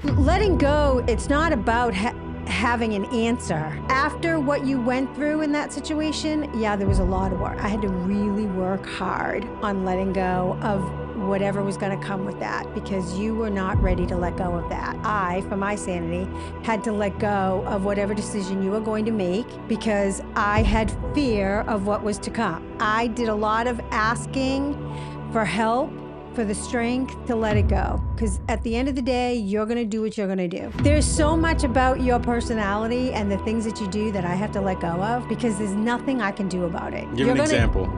letting go, it's not about having an answer. After what you went through in that situation, yeah, there was a lot of work. I had to really work hard on letting go of whatever was going to come with that, because you were not ready to let go of that. I, for my sanity, had to let go of whatever decision you were going to make because I had fear of what was to come. I did a lot of asking for help, for the strength to let it go. Because at the end of the day, you're going to do what you're going to do. There's so much about your personality and the things that you do that I have to let go of because there's nothing I can do about it. Give an example.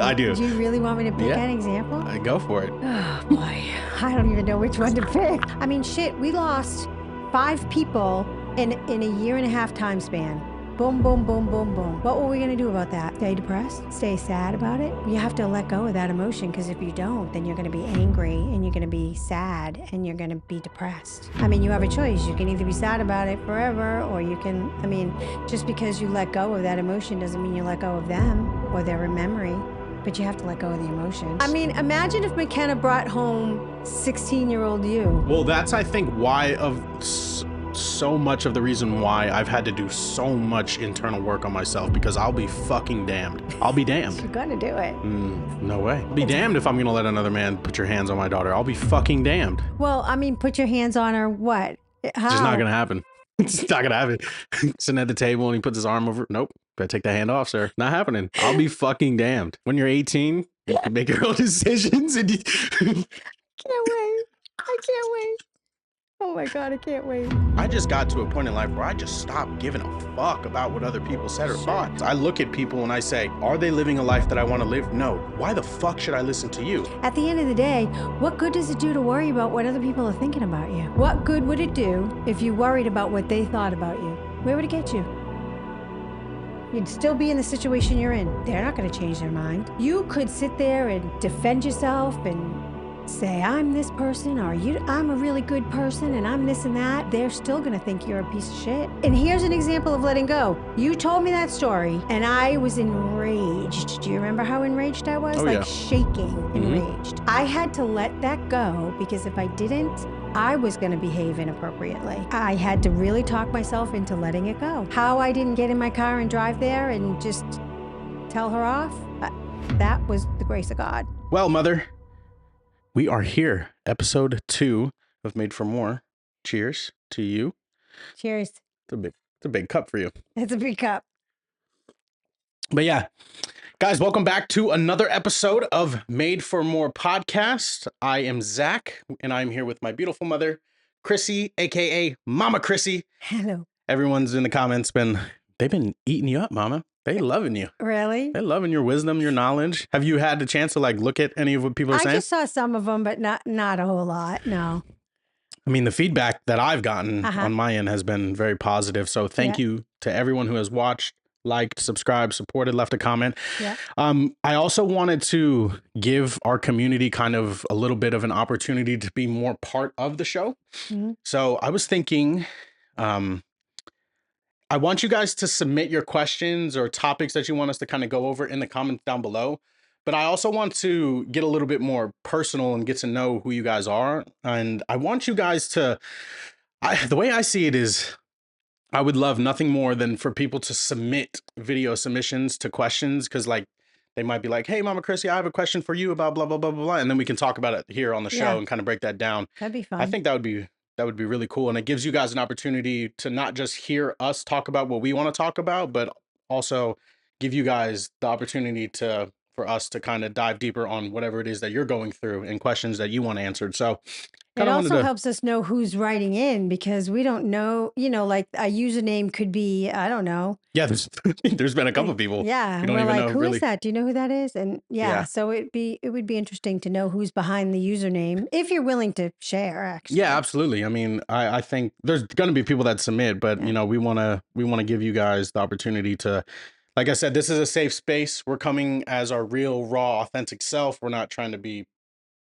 I do. Do you really want me to pick an example? Go for it. Oh, boy. I don't even know which one to pick. I mean, shit, we lost 5 people in a year and a half time span. Boom, boom, boom, boom, boom. What were we going to do about that? Stay depressed? Stay sad about it? You have to let go of that emotion, because if you don't, then you're going to be angry and you're going to be sad and you're going to be depressed. I mean, you have a choice. You can either be sad about it forever, or you can, I mean, just because you let go of that emotion doesn't mean you let go of them or their memory. But you have to let go of the emotion. I mean, imagine if McKenna brought home 16-year-old you. Well, that's, I think, why of so much of the reason why I've had to do so much internal work on myself, because I'll be fucking damned. I'll be damned. You're gonna do it. No way. Be damned if I'm gonna let another man put your hands on my daughter. I'll be fucking damned. Well, I mean, put your hands on her, what? How? It's just not gonna happen. It's not gonna happen. Sitting at the table and he puts his arm over. Nope. Better take that hand off, sir. Not happening. I'll be fucking damned. When you're 18, you can make your own decisions. And Can't wait. I can't wait. Oh my God, I can't wait. I just got to a point in life where I just stopped giving a fuck about what other people said or thought. I look at people and I say, are they living a life that I want to live? No. Why the fuck should I listen to you? At the end of the day, what good does it do to worry about what other people are thinking about you? What good would it do if you worried about what they thought about you? Where would it get you? You'd still be in the situation you're in. They're not going to change their mind. You could sit there and defend yourself and say, I'm this person, or I'm a really good person, and I'm this and that. They're still going to think you're a piece of shit. And here's an example of letting go. You told me that story, and I was enraged. Do you remember how enraged I was? Shaking, enraged. I had to let that go, because if I didn't, I was going to behave inappropriately. I had to really talk myself into letting it go. How I didn't get in my car and drive there and just tell her off, that was the grace of God. Well, Mother, we are here. Episode 2 of Made for More. Cheers to you. Cheers. It's a big cup for you. It's a big cup. But yeah, guys, welcome back to another episode of Made for More podcast. I am Zach, and I'm here with my beautiful mother, Chrissy, aka Mama Chrissy. Hello. Everyone's in the comments they've been eating you up, Mama. They loving you. Really? They loving your wisdom, your knowledge. Have you had the chance to look at any of what people are saying? I just saw some of them, but not a whole lot. No. I mean, the feedback that I've gotten on my end has been very positive. So thank you to everyone who has watched, liked, subscribed, supported, left a comment. Yeah. I also wanted to give our community kind of a little bit of an opportunity to be more part of the show. Mm-hmm. So I was thinking, I want you guys to submit your questions or topics that you want us to kind of go over in the comments down below. But I also want to get a little bit more personal and get to know who you guys are. And I want you guys to, the way I see it is, I would love nothing more than for people to submit video submissions to questions. Cause they might be like, hey, Mama Chrissy, I have a question for you about blah, blah, blah, blah, blah. And then we can talk about it here on the show and kind of break that down. That'd be fun. I think that would be really cool. And it gives you guys an opportunity to not just hear us talk about what we want to talk about, but also give you guys the opportunity for us to kind of dive deeper on whatever it is that you're going through and questions that you want answered. So it also helps us know who's writing in, because we don't know, like a username could be, I don't know. Yeah, there's been a couple of people. Yeah. We're like, who is that? Do you know who that is? And so it would be interesting to know who's behind the username, if you're willing to share, actually. Yeah, absolutely. I mean, I think there's going to be people that submit, but we want to give you guys the opportunity to, like I said, this is a safe space. We're coming as our real, raw, authentic self. We're not trying to be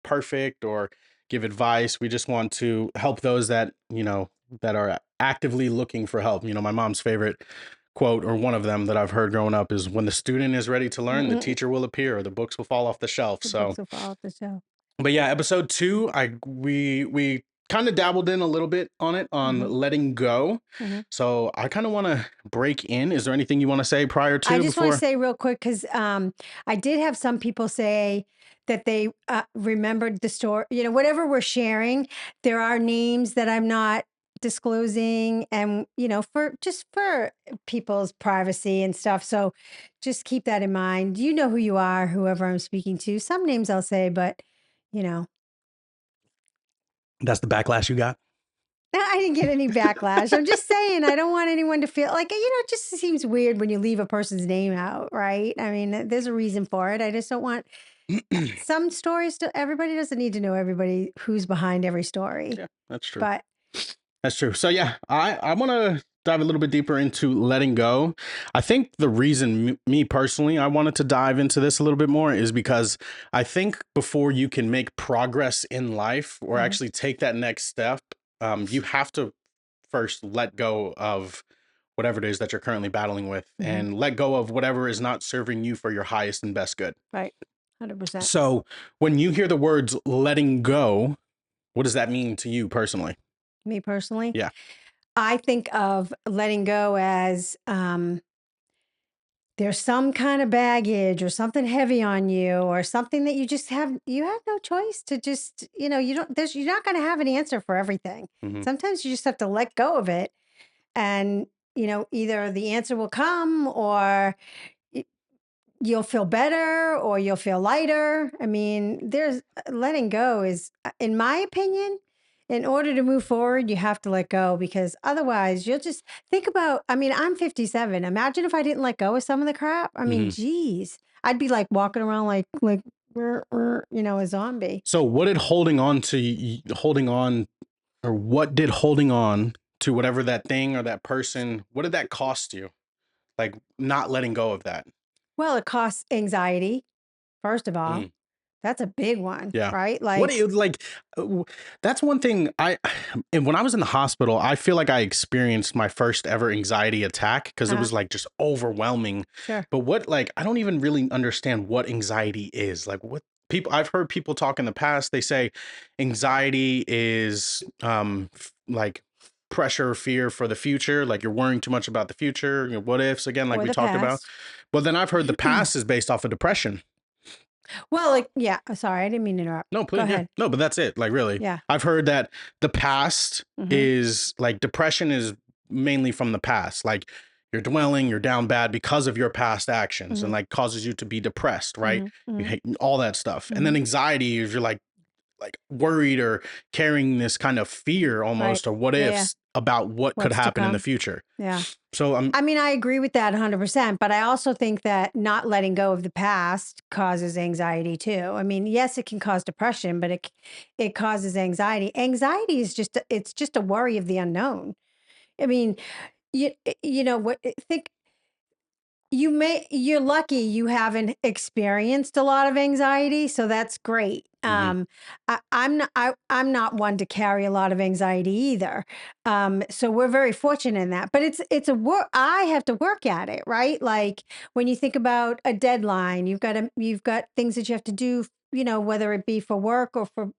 perfect or give advice. We just want to help those that, that are actively looking for help. My mom's favorite quote, or one of them that I've heard growing up, is when the student is ready to learn, the teacher will appear, or the books will fall off the shelf. Books will fall off the shelf. But yeah, episode 2, we kind of dabbled in a little bit on it on Mhm. letting go. Mhm. So I kind of want to break in. Is there anything you want to say prior I to just want to before? say real quick because I did have some people say that they remembered the story. You know, whatever we're sharing, there are names that I'm not disclosing, and you know, for people's privacy and stuff. So just keep that in mind. You know who you are, whoever I'm speaking to. Some names I'll say, but you know, That's the backlash you got. I didn't get any backlash. I'm just saying, I don't want anyone to feel like, it just seems weird when you leave a person's name out, right? I mean, there's a reason for it. I just don't want some stories to, everybody doesn't need to know everybody who's behind every story. Yeah, that's true. But That's true. So yeah, I want to dive a little bit deeper into letting go. I think the reason me personally I wanted to dive into this a little bit more is because I think before you can make progress in life or Mhm. actually take that next step, you have to first let go of whatever it is that you're currently battling with Mhm. and let go of whatever is not serving you for your highest and best good. Right. 100%. So when you hear the words letting go, what does that mean to you personally? Me personally, Yeah. I think of letting go as there's some kind of baggage or something heavy on you or something that you have no choice to just, you don't there's you're not going to have an answer for everything. Hmm. Sometimes you just have to let go of it, and either the answer will come, or you'll feel better, or you'll feel lighter. I mean, there's letting go is, in my opinion, in order to move forward, you have to let go, because otherwise you'll just think about, I mean, I'm 57. Imagine if I didn't let go of some of the crap. I mean, Hmm. geez, I'd be like walking around like a zombie. So what did holding on, or what did holding on to whatever that thing or that person, what did that cost you? Like not letting go of that. Well, it costs anxiety, first of all. Mm, That's a big one, yeah. right? What do Like, you like? That's one thing and when I was in the hospital, I feel like I experienced my first ever anxiety attack because it uh, was like just overwhelming. sure. But what, like, I don't even really understand what anxiety is. Like, what people, I've heard people talk in the past, they say anxiety is like pressure, fear for the future. Like you're worrying too much about the future, what ifs again, like Or we the talked about. past. But then I've heard the past is based off of depression. Well, like, yeah, sorry, I didn't mean to interrupt. No, Go please, yeah. ahead. No, but that's it. Like really. Yeah. I've heard that the past Hmm. is like depression is mainly from the past. Like you're dwelling, you're down bad because of your past actions and Hmm. like causes you to be depressed, right? Hmm. You Hmm. hate all that stuff. And Hmm. then anxiety is you're like worried or carrying this kind of fear Right. almost or what Yeah, yeah. ifs about what could What's to happen in the come. future. Yeah. So I'm I mean, I agree with that 100%, but I also think that not letting go of the past causes anxiety too. I mean, yes, it can cause depression, but it causes anxiety. Anxiety is it's just a worry of the unknown. I mean, you know what, think you're lucky you haven't experienced a lot of anxiety, so that's great. mhm, I'm not one to carry a lot of anxiety either. So we're very fortunate in that. But it's a work. I have to work at it, right? Like when you think about a deadline, you've got things that you have to do. Whether it be for work or for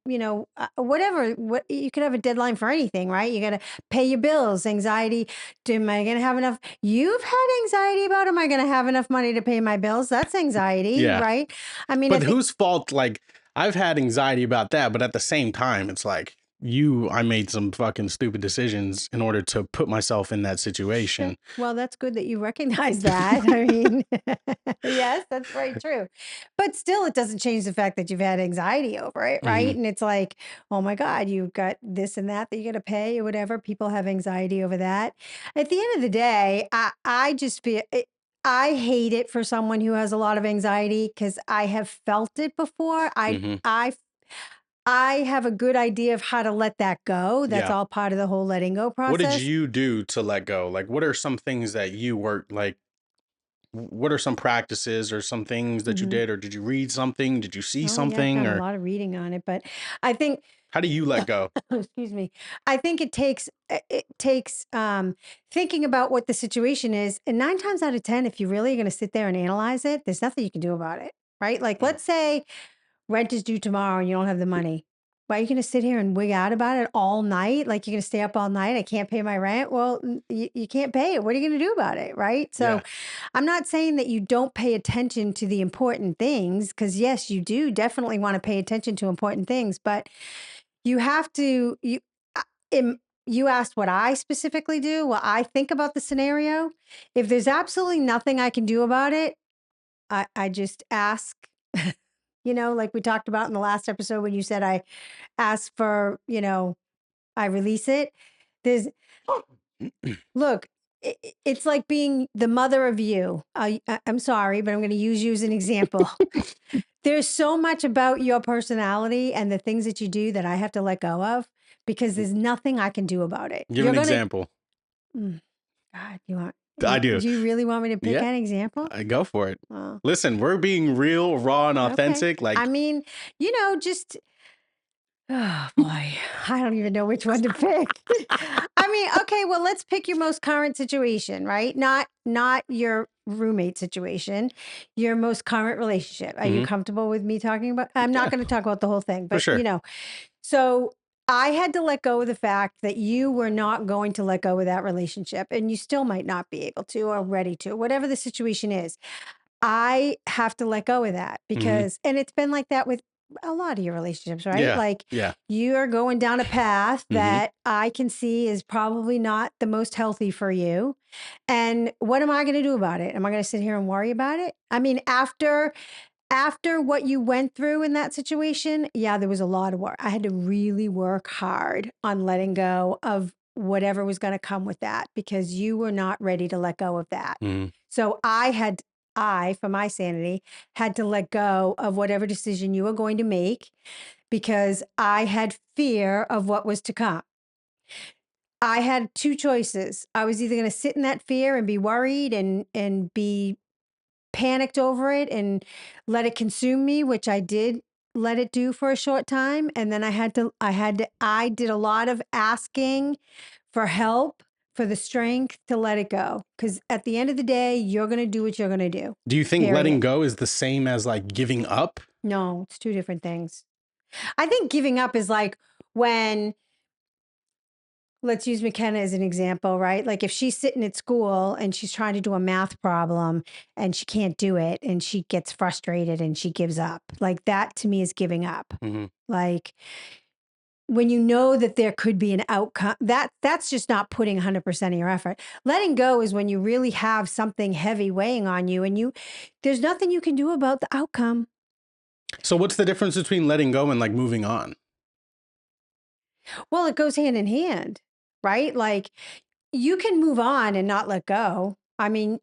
whatever. What you could have a deadline for anything, right? You got to pay your bills. Anxiety. Am I going to have enough? You've had anxiety about, am I going to have enough money to pay my bills? That's anxiety, yeah. right? I mean, But at the whose fault? Like, I've had anxiety about that, but at the same time, it's like I made some fucking stupid decisions in order to put myself in that Sure. situation. Well, that's good that you recognize that. I mean, yes, that's very true. But still, it doesn't change the fact that you've had anxiety over it, Hmm. right? And it's like, oh my God, you've got this and that you got to pay or whatever. People have anxiety over that. At the end of the day, I just feel I hate it for someone who has a lot of anxiety, because I have felt it before. Hmm. I have a good idea of how to let that go. That's Yeah. all part of the whole letting go What did process. you do to let go? Like, what are some things that you worked like? What are some practices or some things that you Mhm. did, or did you read something? Did you see Oh, yeah, I've something, done a or lot of reading on it, but I think how do you let go? excuse me. I think it takes thinking about what the situation is, and 9 times out of 10, if you really are gonna sit there and analyze it, there's nothing you can do about it, right? Like, Mm, let's say rent is due tomorrow and you don't have the money. Why are you going to sit here and wig out about it all night? Like you're going to stay up all night. I can't pay my rent. Well, you can't pay it. What are you going to do about it? Right. So Yeah. I'm not saying that you don't pay attention to the important things, because yes, you do definitely want to pay attention to important things, but you have to, you asked what I specifically do. Well, I think about the scenario. If there's absolutely nothing I can do about it, I just ask, like we talked about in the last episode when you said I ask for, I release it. There's, look, it's like being the mother of you. I'm sorry, but I'm going to use you as an example. There's so much about your personality and the things that you do that I have to let go of because there's nothing I can do about it. Give an example. God, I do. Do you really want me to pick Yeah. an example? I go for it. Oh. Listen, we're being real, raw, and authentic. Okay. Like, I mean, just, oh boy, I don't even know which one to pick. I mean, okay, well, let's pick your most current situation, right? Not your roommate situation, your most current relationship. Are you comfortable with me talking about? I'm not going to talk about the whole thing, but for sure. So I had to let go of the fact that you were not going to let go of that relationship, and you still might not be able to or ready to, whatever the situation is. I have to let go of that because, and it's been like that with a lot of your relationships, right? Yeah. Like Yeah. you are going down a path that I can see is probably not the most healthy for you. And what am I going to do about it? Am I going to sit here and worry about it? I mean, after what you went through in that situation, yeah, there was a lot of work. I had to really work hard on letting go of whatever was going to come with that because you were not ready to let go of that. So for my sanity, had to let go of whatever decision you were going to make because I had fear of what was to come. I had two choices. I was either going to sit in that fear and be worried and be panicked over it and let it consume me, which I did let it do for a short time. And then I did a lot of asking for help, for the strength to let it go. Because at the end of the day, you're going to do what you're going to do. Do you think letting Period. go is the same as like giving up? No, it's two different things. I think giving up is like when, let's use McKenna as an example, right? Like if she's sitting at school and she's trying to do a math problem and she can't do it and she gets frustrated and she gives up. Like that to me is giving up. Like when you know that there could be an outcome, that's just not putting 100% of your effort. Letting go is when you really have something heavy weighing on you and there's nothing you can do about the outcome. So what's the difference between letting go and like moving on? Well, it goes hand in hand, right? Like you can move on and not let go. I mean,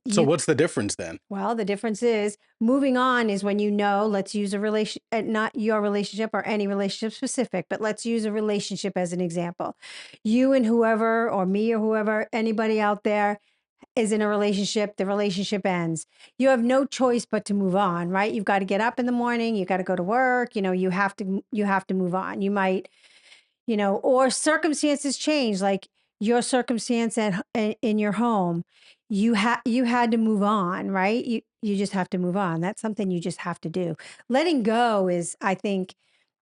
So what's the difference then? Well, the difference is moving on is when let's use a relation, not your relationship or any relationship specific, but let's use a relationship as an example. You and whoever, or me or whoever, anybody out there is in a relationship, the relationship ends. You have no choice but to move on, right? You've got to get up in the morning, you got to go to work, you have to move on. You might, or circumstances change, like your circumstance in your home, you had to move on, right? You just have to move on. That's something you just have to do. Letting go is, I think,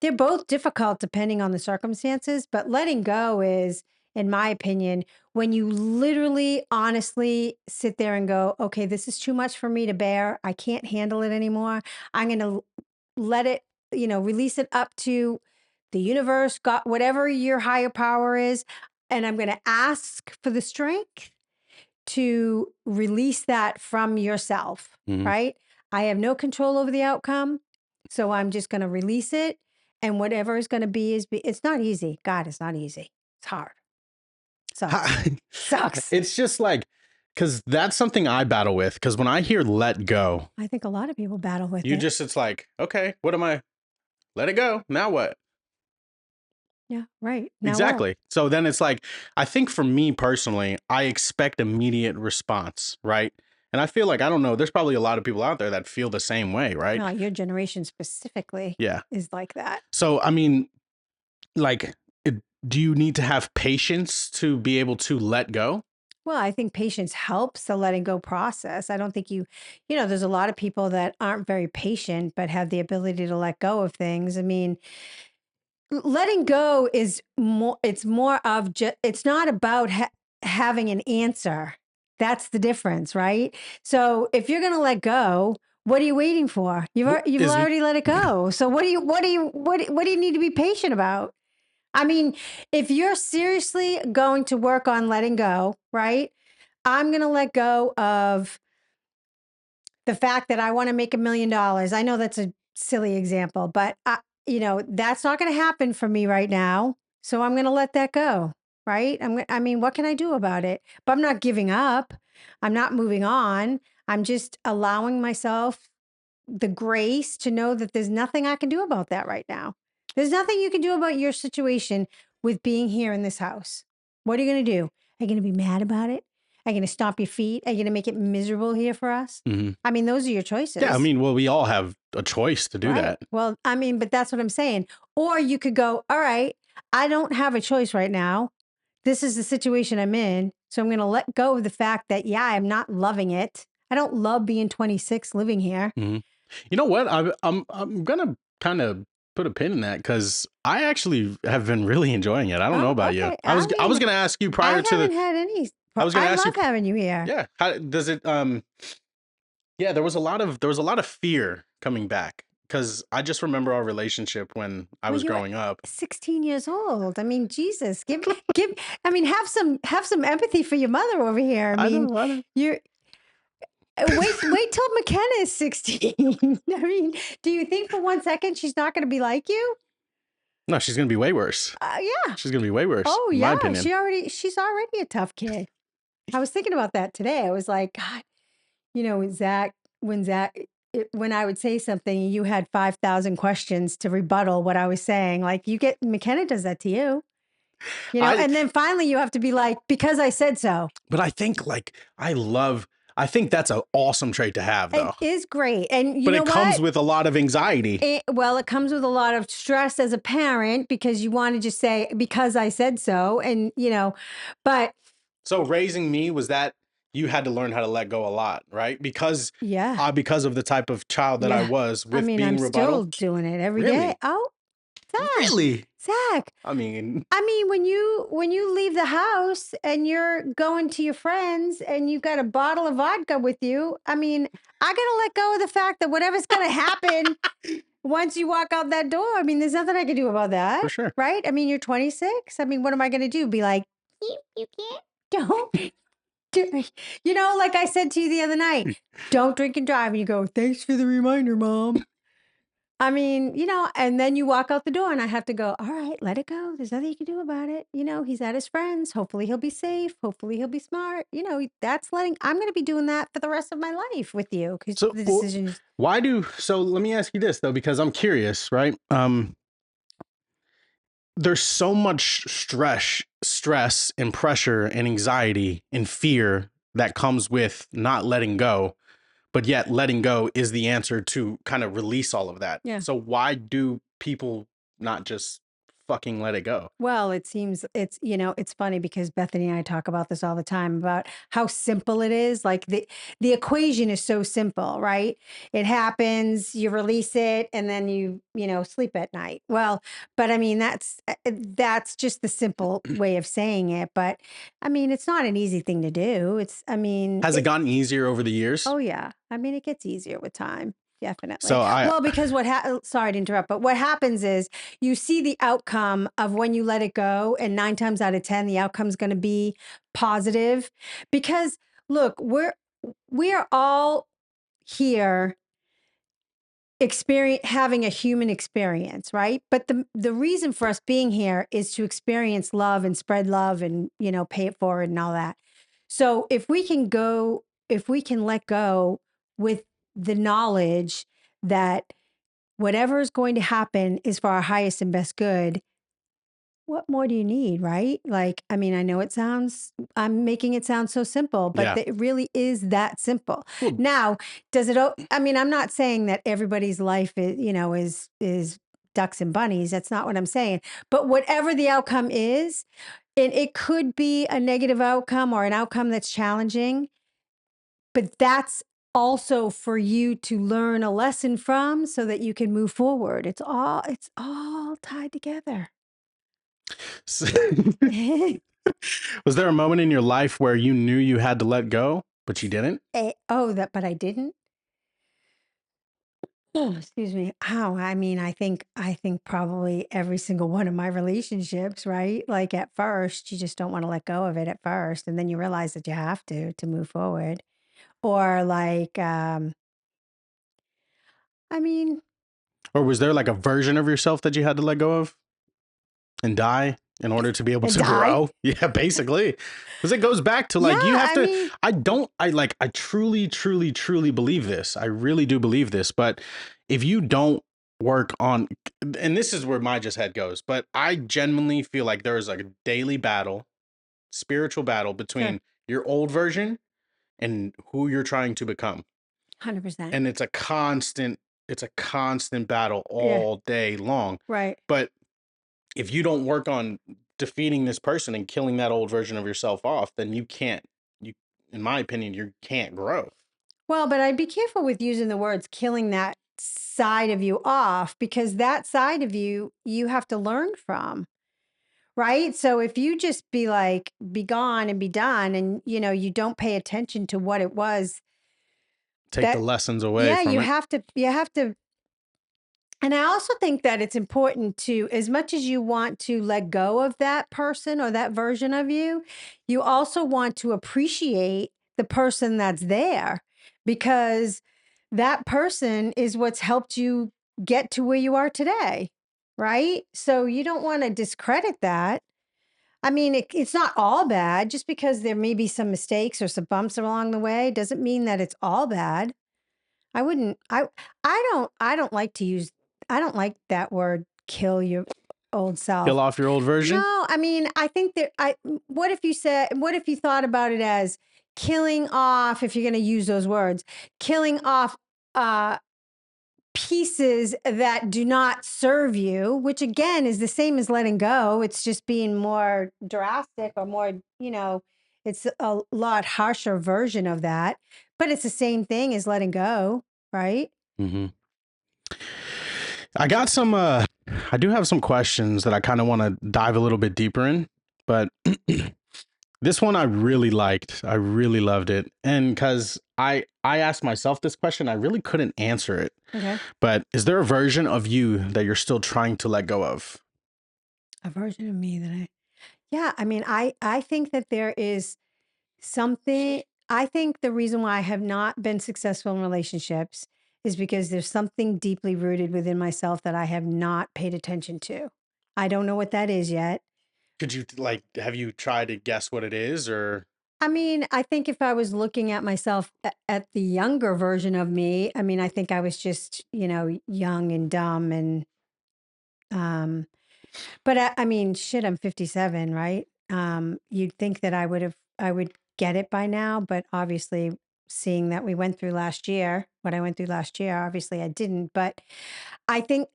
they're both difficult depending on the circumstances, but letting go is, in my opinion, when you literally, honestly sit there and go, okay, this is too much for me to bear. I can't handle it anymore. I'm going to let it, release it up to the universe, God, whatever your higher power is. And I'm going to ask for the strength to release that from yourself, right? I have no control over the outcome. So I'm just going to release it. And whatever is going to it's not easy. God, it's not easy. It's hard. Sucks. It's just like, because that's something I battle with. Because when I hear let go, I think a lot of people battle with it. it's like, okay, let it go. Now what? Yeah, right. Now Exactly. what? So then it's like, I think for me personally, I expect immediate response, right? And I feel like, I don't know, there's probably a lot of people out there that feel the same way, right? No, your generation specifically is like that. So, I mean, like, do you need to have patience to be able to let go? Well, I think patience helps the letting go process. I don't think there's a lot of people that aren't very patient, but have the ability to let go of things. I mean, letting go is more, it's more of just, it's not about having an answer. That's the difference, right? So if you're going to let go, what are you waiting for? You've Is already let it go. So what do you need to be patient about? I mean, if you're seriously going to work on letting go, right? I'm going to let go of the fact that I want to make $1 million. I know that's a silly example, but that's not going to happen for me right now. So I'm going to let that go, right? I mean, what can I do about it? But I'm not giving up. I'm not moving on. I'm just allowing myself the grace to know that there's nothing I can do about that right now. There's nothing you can do about your situation with being here in this house. What are you going to do? Are you going to be mad about it? Are you going to stomp your feet? Are you going to make it miserable here for us? Mhm. I mean, those are your choices. Yeah, I mean, well, we all have a choice to do right. that. Well, I mean, but that's what I'm saying. Or you could go, all right, I don't have a choice right now. This is the situation I'm in. So I'm going to let go of the fact that, yeah, I'm not loving it. I don't love being 26 living here. Mhm. You know what? I'm gonna kind of put a pin in that because I actually have been really enjoying it. I don't know Oh, about you. okay. I was gonna ask you I prior to haven't the. had any. I was gonna I ask you. love having you here. Yeah. How does it? Yeah, there was a lot of fear coming back because I just remember our relationship when I Well, was you were growing up. 16 years old. I mean, Jesus, give. I mean, have some empathy for your mother over here. I I mean, know. I know. you're wait till McKenna is 16. I mean, do you think for 1 second she's not going to be like you? No, she's gonna be way worse. Yeah. She's gonna be way worse, Oh in my yeah. opinion. She's already a tough kid. I was thinking about that today. I was like, God, when I would say something, you had 5,000 questions to rebuttal what I was saying. Like McKenna does that to you, I and then finally you have to be like, because I said so. but I think I think that's an awesome trait to have It though. is great. And you But know it comes what? with a lot of anxiety. It comes with a lot of stress as a parent because you want to just say, because I said so. And, but So raising me was that you had to learn how to let go a lot, right? yeah, Because of the type of child that I yeah. was I with mean, I'm being still rebuttal. doing it every day. Really? Oh, Zach, Really? Zach. I mean, I mean, when you leave the house and you're going to your friends and you've got a bottle of vodka with you, I mean, I gotta let go of the fact that whatever's gonna happen once you walk out that door, I mean, there's nothing I can do about that, for sure. right? I mean, you're 26. I mean, what am I gonna do? Be like, you can't, don't, do, like I said to you the other night, don't drink and drive. And you go, thanks for the reminder, Mom. I mean, and then you walk out the door and I have to go, all right, let it go. There's nothing you can do about it. He's at his friends. Hopefully he'll be safe. Hopefully he'll be smart. I'm going to be doing that for the rest of my life with you because So the decisions. so let me ask you this though, because I'm curious, right? There's so much stress and pressure and anxiety and fear that comes with not letting go, but yet letting go is the answer to kind of release all of that. Yeah. So why do people not just fucking let it go? Well, it seems it's funny because Bethany and I talk about this all the time about how simple it is. Like the equation is so simple, right? It happens, you release it, and then you sleep at night. Well, but I mean that's just the simple way of saying it. But I mean, it's not an easy thing to do. Has it gotten easier over the years? Oh yeah. I mean, it gets easier with time. Definitely. So Well, because sorry to interrupt, but what happens is you see the outcome of when you let it go, and 9 times out of 10, the outcome's going to be positive. Because look, we are all here having a human experience, right? But the reason for us being here is to experience love and spread love and pay it forward and all that. So if we can let go with the knowledge that whatever is going to happen is for our highest and best good, what more do you need, right? Like, I mean, I know I'm making it sound so simple, but yeah. it really is that simple. Well, Now, I mean, I'm not saying that everybody's life is ducks and bunnies. That's not what I'm saying. But whatever the outcome is, And it could be a negative outcome or an outcome that's challenging, but that's also for you to learn a lesson from so that you can move forward. It's all tied together. So- was there a moment in your life where you knew you had to let go, but you didn't? But I didn't. Oh, excuse me. How? I mean, I think probably every single one of my relationships, right? Like at first, you just don't want to let go of it at first, and then you realize that you have to move forward. Or like, I mean, Or was there like a version of yourself that you had to let go of and die in order to be able to die. grow? Yeah, basically. Because it goes back to Yeah, like, you have I to, mean, I truly, truly, truly believe this. I really do believe this. But if you don't work on, and this is where my just head goes, but I genuinely feel like there is like a daily battle, spiritual battle sure, between your old version and who you're trying to become. 100%. And it's a constant battle Yeah, all day long. right. But if you don't work on defeating this person and killing that old version of yourself off, then you can't, you, in my opinion, you can't grow. Well, but I'd be careful with using the words killing that side of you off because that side of you have to learn from. Right? So if you just be like, be gone and be done, and you don't pay attention to what it was Take the that, lessons away yeah, from it. you have to. And I also think that it's important to, as much as you want to let go of that person or that version of you also want to appreciate the person that's there because that person is what's helped you get to where you are today. Right? So you don't want to discredit that. I mean, it's not all bad. Just because there may be some mistakes or some bumps along the way doesn't mean that it's all bad. I wouldn't. I don't like to use. I don't like that word. Kill your old self. Kill off your old version. No, I mean, I think that what if you said? What if you thought about it as killing off? If you're going to use those words, killing off uh, pieces that do not serve you, which again is the same as letting go. It's just being more drastic or more, it's a lot harsher version of that, but it's the same thing as letting go, right? Mm-hmm. I got some, I do have some questions that I kind of want to dive a little bit deeper in, but this one I really liked. I really loved it. And because I asked myself this question, I really couldn't answer it. Okay. But is there a version of you that you're still trying to let go of? A version of me yeah, I mean, I think that there is something. I think the reason why I have not been successful in relationships is because there's something deeply rooted within myself that I have not paid attention to. I don't know what that is yet. Could you like, have you tried to guess what it is, or I mean, I think if I was looking at myself at the younger version of me, I mean, I think I was just, young and dumb and um but I mean, shit, I'm 57, right? You'd think that I would get it by now, but obviously seeing that we went through last year, what I went through last year, obviously I didn't, but I think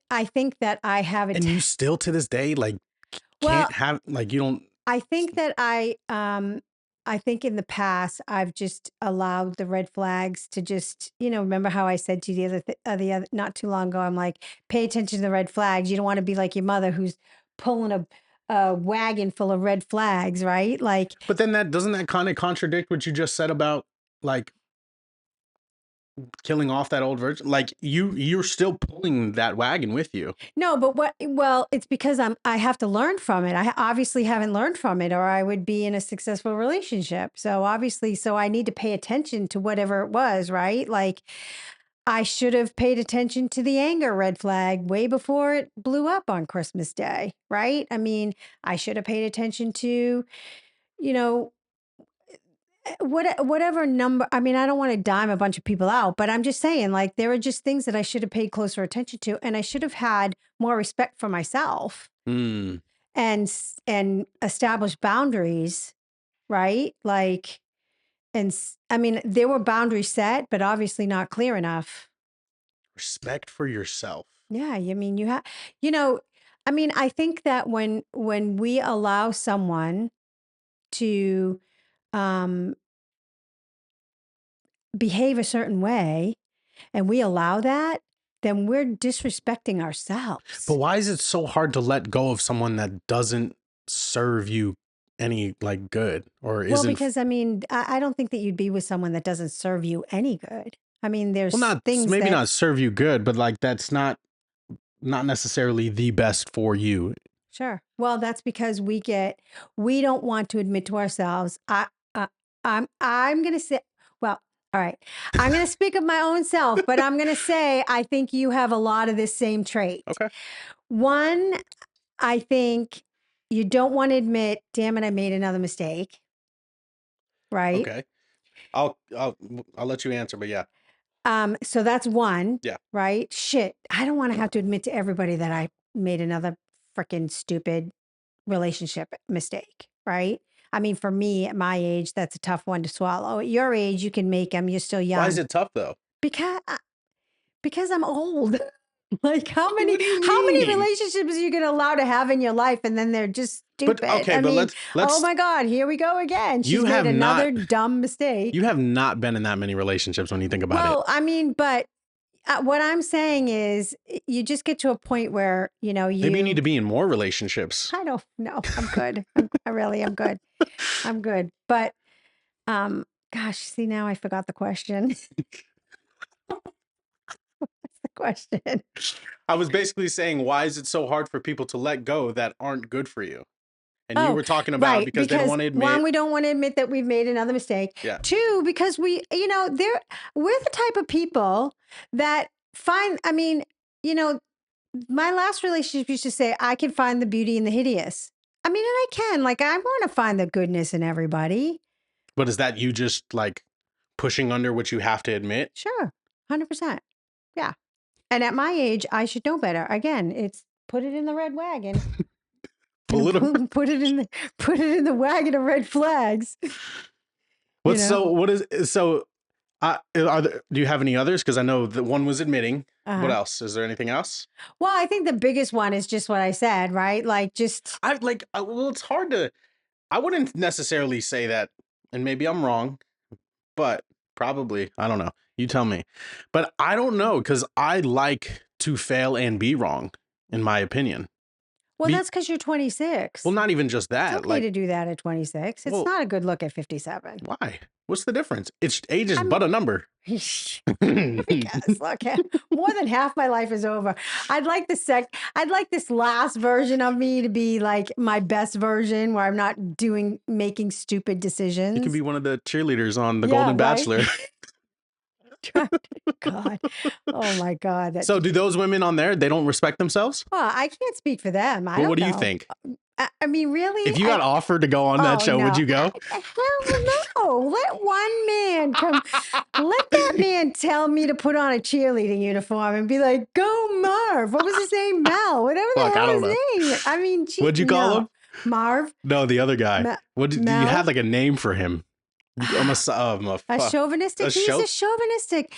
that I have and it. you still to this day like Well, can't have, like, you don't. I think that I think in the past I've just allowed the red flags to just, remember how I said to you the other not too long ago, I'm like, pay attention to the red flags. You don't want to be like your mother who's pulling a wagon full of red flags, right? Like, But then that doesn't that kind of contradict what you just said about like killing off that old version? Like you're still pulling that wagon with you. no, but well, it's because I have to learn from it. I obviously haven't learned from it or I would be in a successful relationship. So obviously, so I need to pay attention to whatever it was, right? Like I should have paid attention to the anger red flag way before it blew up on Christmas Day, right? I mean, I should have paid attention to, you know, whatever number. I mean, I don't want to dime a bunch of people out, but I'm just saying, like, there are just things that I should have paid closer attention to, and I should have had more respect for myself Hmm. and establish boundaries, right? Like, I mean, there were boundaries set, but obviously not clear enough. Respect for yourself. Yeah, I mean, you have, you know, I mean, I think that when we allow someone to um, behave a certain way, and we allow that, then we're disrespecting ourselves. But why is it so hard to let go of someone that doesn't serve you any like good or Well, isn't because I mean, I don't think that you'd be with someone that doesn't serve you any good. I mean, there's well not things maybe that not serve you good, but like that's not necessarily the best for you. sure. Well, that's because we don't want to admit to ourselves. I'm going to say, well, all right. I'm going to speak of my own self, but I'm going to say I think you have a lot of this same trait. Okay. One, I think you don't want to admit, damn it, I made another mistake. Right? Okay. I'll let you answer, but yeah. So that's one. Yeah. Right? Shit. I don't want to have to admit to everybody that I made another freaking stupid relationship mistake, right? I mean, for me at my age, that's a tough one to swallow. At your age, you can make them. You're still young. Why is it tough though? Because I'm old. Like What do you how many mean? relationships are you going to allow to have in your life, and then they're just But stupid? okay, I but mean, let's oh my God, here we go again. She's you made have another not dumb mistake. you have not been in that many relationships when you think about it. Well, I mean, but what I'm saying is, you just get to a point where Maybe you need to be in more relationships. I don't know. I'm good. I really am good. I'm good. But gosh, see, now I forgot the question. What's the question? I was basically saying, why is it so hard for people to let go that aren't good for you? And you Oh, were talking about right. because they don't want to One, admit. we don't want to admit that we've made another mistake. Yeah. Two, because we're the type of people that find, I mean, my last relationship used to say, I can find the beauty in the hideous. I mean, and I can, like, I want to find the goodness in everybody. But is that you just like pushing under what you have to admit? Sure. 100%. Yeah. And at my age, I should know better. Again, it's put it in the red wagon. Put it in the wagon of red flags. What's so do you have any others? Because I know that one was admitting. What else? Is there anything else? Well, I think the biggest one is just what I said, right? Like just well, it's hard to, I wouldn't necessarily say that, and maybe I'm wrong, but probably, I don't know. You tell me. But I don't know, because I like to fail and be wrong, in my opinion. well, that's because you're 26. Well, not even just that. It's okay to do that at 26. It's Well, not a good look at 57. Why? What's the difference? Age is but a number. Because look, more than half my life is over. I'd like this last version of me to be like my best version, where I'm not making stupid decisions. You can be one of the cheerleaders on The Golden Bachelor. God. Oh my God. So do those women on there, they don't respect themselves? Well, I can't speak for them. But what do you think? I mean, really? If you got offered to go on that show, would you go? Hell no. Let one man come. Let that man tell me to put on a cheerleading uniform and be like, go Marv. What was his name? Mel. Whatever the hell his name. I mean, what'd you call him? Marv? No, the other guy. You had like a name for him. A chauvinistic. He's a chauvinistic.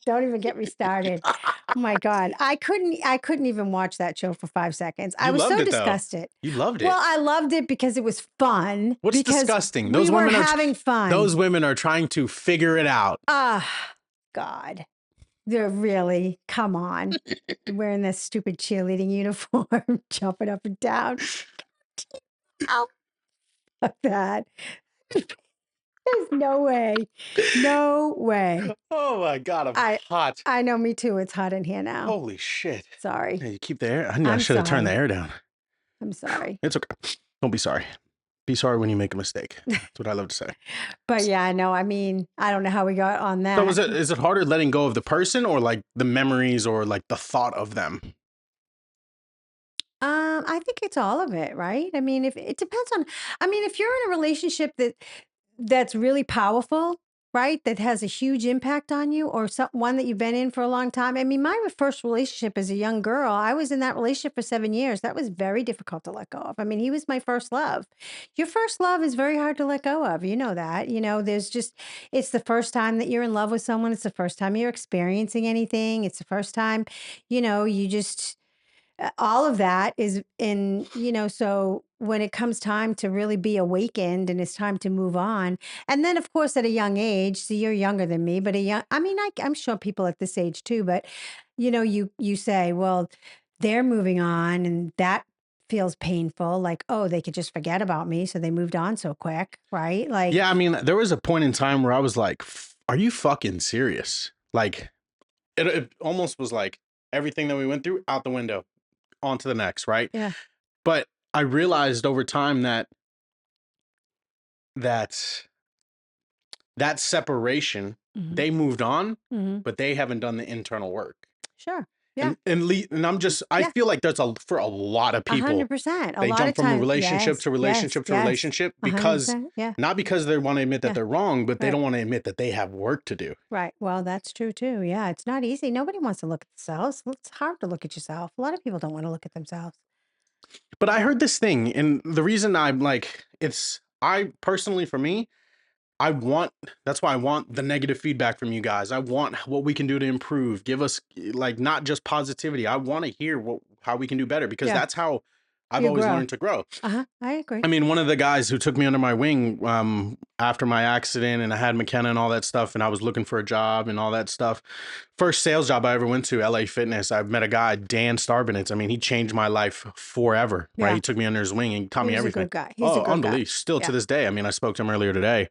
Don't even get me started. Oh my God, I couldn't even watch that show for 5 seconds. I was so disgusted. You loved it. Well, I loved it because it was fun. What's disgusting? Those women are having fun. Those women are trying to figure it out. God, they're really, come on, wearing this stupid cheerleading uniform, jumping up and down. Oh, fuck that. There's no way. No way. Oh my God, I'm hot. I know, me too. It's hot in here now. Holy shit. Sorry. Yeah, you keep the air. I should have turned the air down. I'm sorry. It's okay. Don't be sorry. Be sorry when you make a mistake. That's what I love to say. But yeah, I know. I mean, I don't know how we got on that. So is it harder letting go of the person, or like the memories, or like the thought of them? I think it's all of it, right? I mean, if it depends on, I mean, if you're in a relationship that's really powerful, right? That has a huge impact on you, or one that you've been in for a long time. I mean, my first relationship as a young girl, I was in that relationship for 7 years. That was very difficult to let go of. I mean, he was my first love. Your first love is very hard to let go of. You know that. It's the first time that you're in love with someone. It's the first time you're experiencing anything. It's the first time, you just, all of that is in, so when it comes time to really be awakened and it's time to move on. And then of course at a young age, so you're younger than me, but I'm sure people at this age too, but you say, well, they're moving on and that feels painful. Like, oh, they could just forget about me. So they moved on so quick. Right. Like, Yeah. I mean, there was a point in time where I was like, are you fucking serious? Like it almost was like everything that we went through out the window, on to the next. Right. yeah. But I realized over time that separation, Mhm. they moved on, Mhm. but they haven't done the internal work. Sure. Yeah. And I Yeah. feel like there's for a lot of people, 100%. A they lot jump of from a times. relationship Yes. to Yes. relationship to Yes. relationship because 100%. Yeah. not because they want to admit that Yeah. they're wrong, but they Right. don't want to admit that they have work to do. Right. Well, that's true too. Yeah. It's not easy. Nobody wants to look at themselves. It's hard to look at yourself. A lot of people don't want to look at themselves. But I heard this thing, and the reason I'm like, I personally, for me, that's why I want the negative feedback from you guys. I want what we can do to improve. Give us like not just positivity. I want to hear how we can do better because Yeah. that's how I've You always grow. learned to grow. I agree. I mean, one of the guys who took me under my wing after my accident and I had McKenna and all that stuff, and I was looking for a job and all that stuff. First sales job I ever went to, LA Fitness. I met a guy, Dan Starbinitz. I mean, he changed my life forever, right? Yeah. He took me under his wing and taught He me was a everything. good guy. He's a good guy. Unbelievable. Still to Yeah. this day. I mean, I spoke to him earlier today.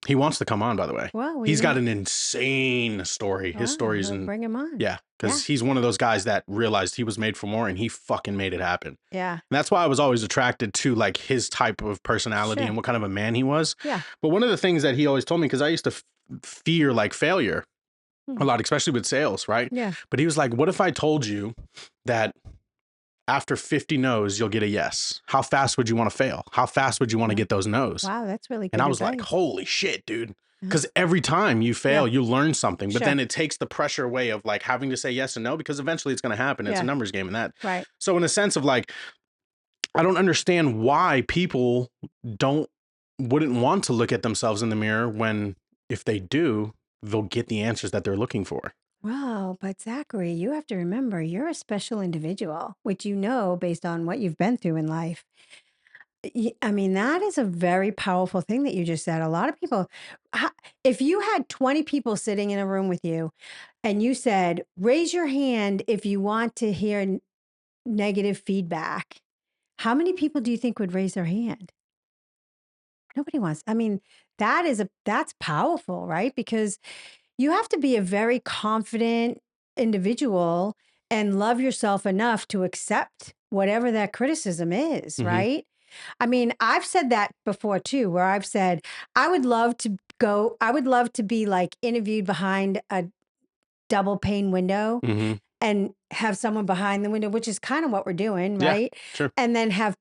He wants to come on, by the way. Well, He's got an insane story. His stories and bring him on. yeah, because he's one of those guys that realized he was made for more and he fucking made it happen. Yeah. And that's why I was always attracted to like his type of personality and what kind of a man he was. Yeah. But one of the things that he always told me, because I used to fear like failure a lot, especially with sales, right? Yeah. But he was like, what if I told you that after 50 no's, you'll get a yes? How fast would you want to fail? How fast would you want to get those no's? Wow, that's really good. And I was like, holy shit, dude. Because every time you fail, you learn something, but then it takes the pressure away of like having to say yes and no, because eventually it's going to happen. It's a numbers game in that. Right. So in a sense of like, I don't understand why people wouldn't want to look at themselves in the mirror when if they do, they'll get the answers that they're looking for. Wow, but Zachary, you have to remember you're a special individual, which based on what you've been through in life. I mean, that is a very powerful thing that you just said. A lot of people, if you had 20 people sitting in a room with you and you said, raise your hand if you want to hear negative feedback, how many people do you think would raise their hand? Nobody wants. I mean, that's powerful, right? Because you have to be a very confident individual and love yourself enough to accept whatever that criticism is, right? I mean, I've said that before too, where I've said, I would love to be like interviewed behind a double pane window and have someone behind the window, which is kind of what we're doing, right? Yeah, sure. And then have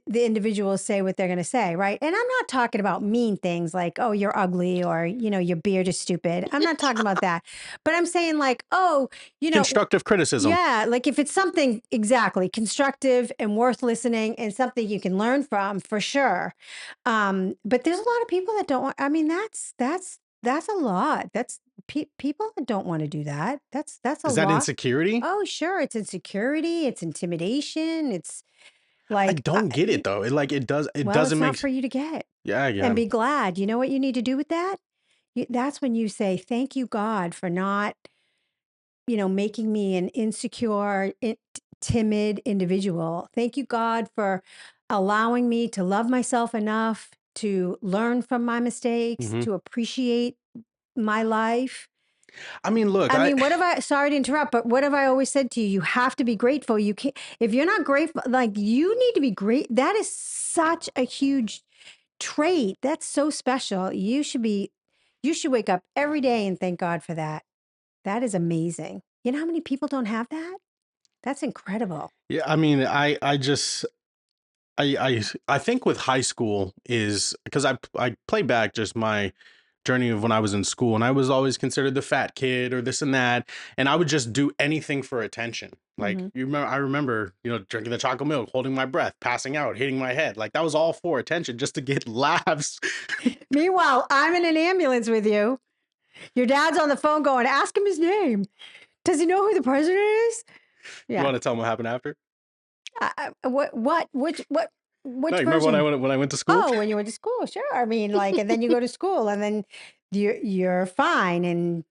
the individuals say what they're going to say, right? And I'm not talking about mean things like, oh, you're ugly or, your beard is stupid. I'm not talking about that. But I'm saying like, oh, constructive criticism. Yeah, like if it's something exactly constructive and worth listening and something you can learn from for sure. But there's a lot of people that don't want, I mean, that's a lot. That's people that don't want to do that. That's a lot. Is that insecurity? Oh, sure. It's insecurity. It's intimidation. It's like I don't get it though. It doesn't it's make not for you to get. Yeah. And be glad. You know what you need to do with that? That's when you say, thank you, God, for not, making me an insecure, timid individual. Thank you, God, for allowing me to love myself enough to learn from my mistakes, to appreciate my life. I mean, look, sorry to interrupt, but what have I always said to you? You have to be grateful. You can't, if you're not grateful, like you need to be great. That is such a huge trait. That's so special. You should wake up every day and thank God for that. That is amazing. You know how many people don't have that? That's incredible. Yeah, I mean, I think with high school is because I play back just my journey of when I was in school, and I was always considered the fat kid or this and that, and I would just do anything for attention. Like I remember, drinking the chocolate milk, holding my breath, passing out, hitting my head. Like that was all for attention, just to get laughs. Meanwhile, I'm in an ambulance with you. Your dad's on the phone going, ask him his name. Does he know who the president is? You Yeah. want to tell them what happened after? Which No, you remember version? when I went to school? Oh, when you went to school, sure. I mean, like, and then you go to school, and then you're fine, and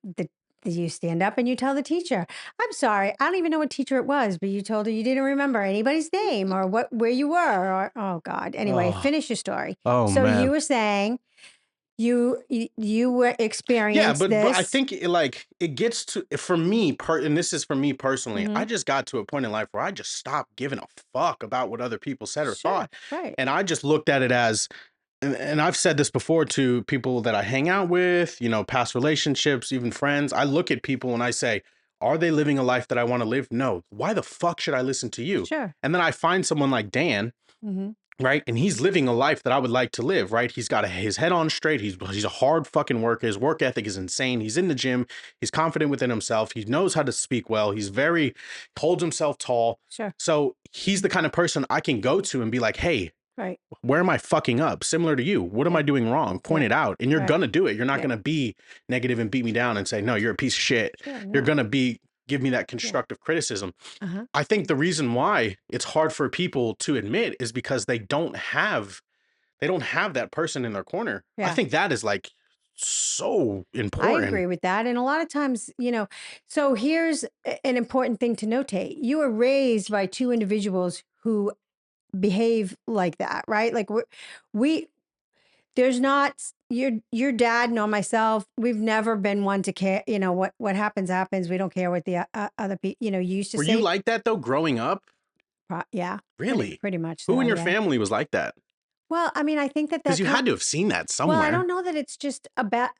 you stand up and you tell the teacher, "I'm sorry, I don't even know what teacher it was, but you told her you didn't remember anybody's name or where you were, or oh God." Anyway, Oh, finish your story. oh So you man. were saying you were Yeah, experienced but I this. think it gets to for me and this is for me personally. Hmm. I just got to a point in life where I just stopped giving a fuck about what other people said or Sure, thought, right, and I just looked at it as, and I've said this before to people that I hang out with, past relationships, even friends. I look at people and I say, are they living a life that I want to live? No. Why the fuck should I listen to you? sure. And then I find someone like Dan, Hmm. right? And he's living a life that I would like to live, right? He's got his head on straight. He's a hard fucking worker. His work ethic is insane. He's in the gym. He's confident within himself. He knows how to speak well. Holds himself tall. Sure, So he's the kind of person I can go to and be like, hey, right, where am I fucking up? Similar to you. What am yeah, I doing wrong? Point yeah, it out. And you're right, going to do it. You're not yeah, going to be negative and beat me down and say, no, you're a piece of shit. sure, You're no, going to give me that yeah, constructive criticism. uh-huh, I think the reason why it's hard for people to admit is because they don't have that person in their corner. I yeah. think that is like so I important. agree with that. And a lot of times, so here's an important thing to notate. You were raised by two individuals who behave like that, right? Like we there's not your dad nor myself. We've never been one to care. What happens happens. We don't care what the other people. You used to Were you say, like that though growing up? yeah, pretty Really? pretty much Who so, in your yeah. family was like that? Well, I mean, I think Because that you had to have seen that well, I somewhere. don't know that it's just about.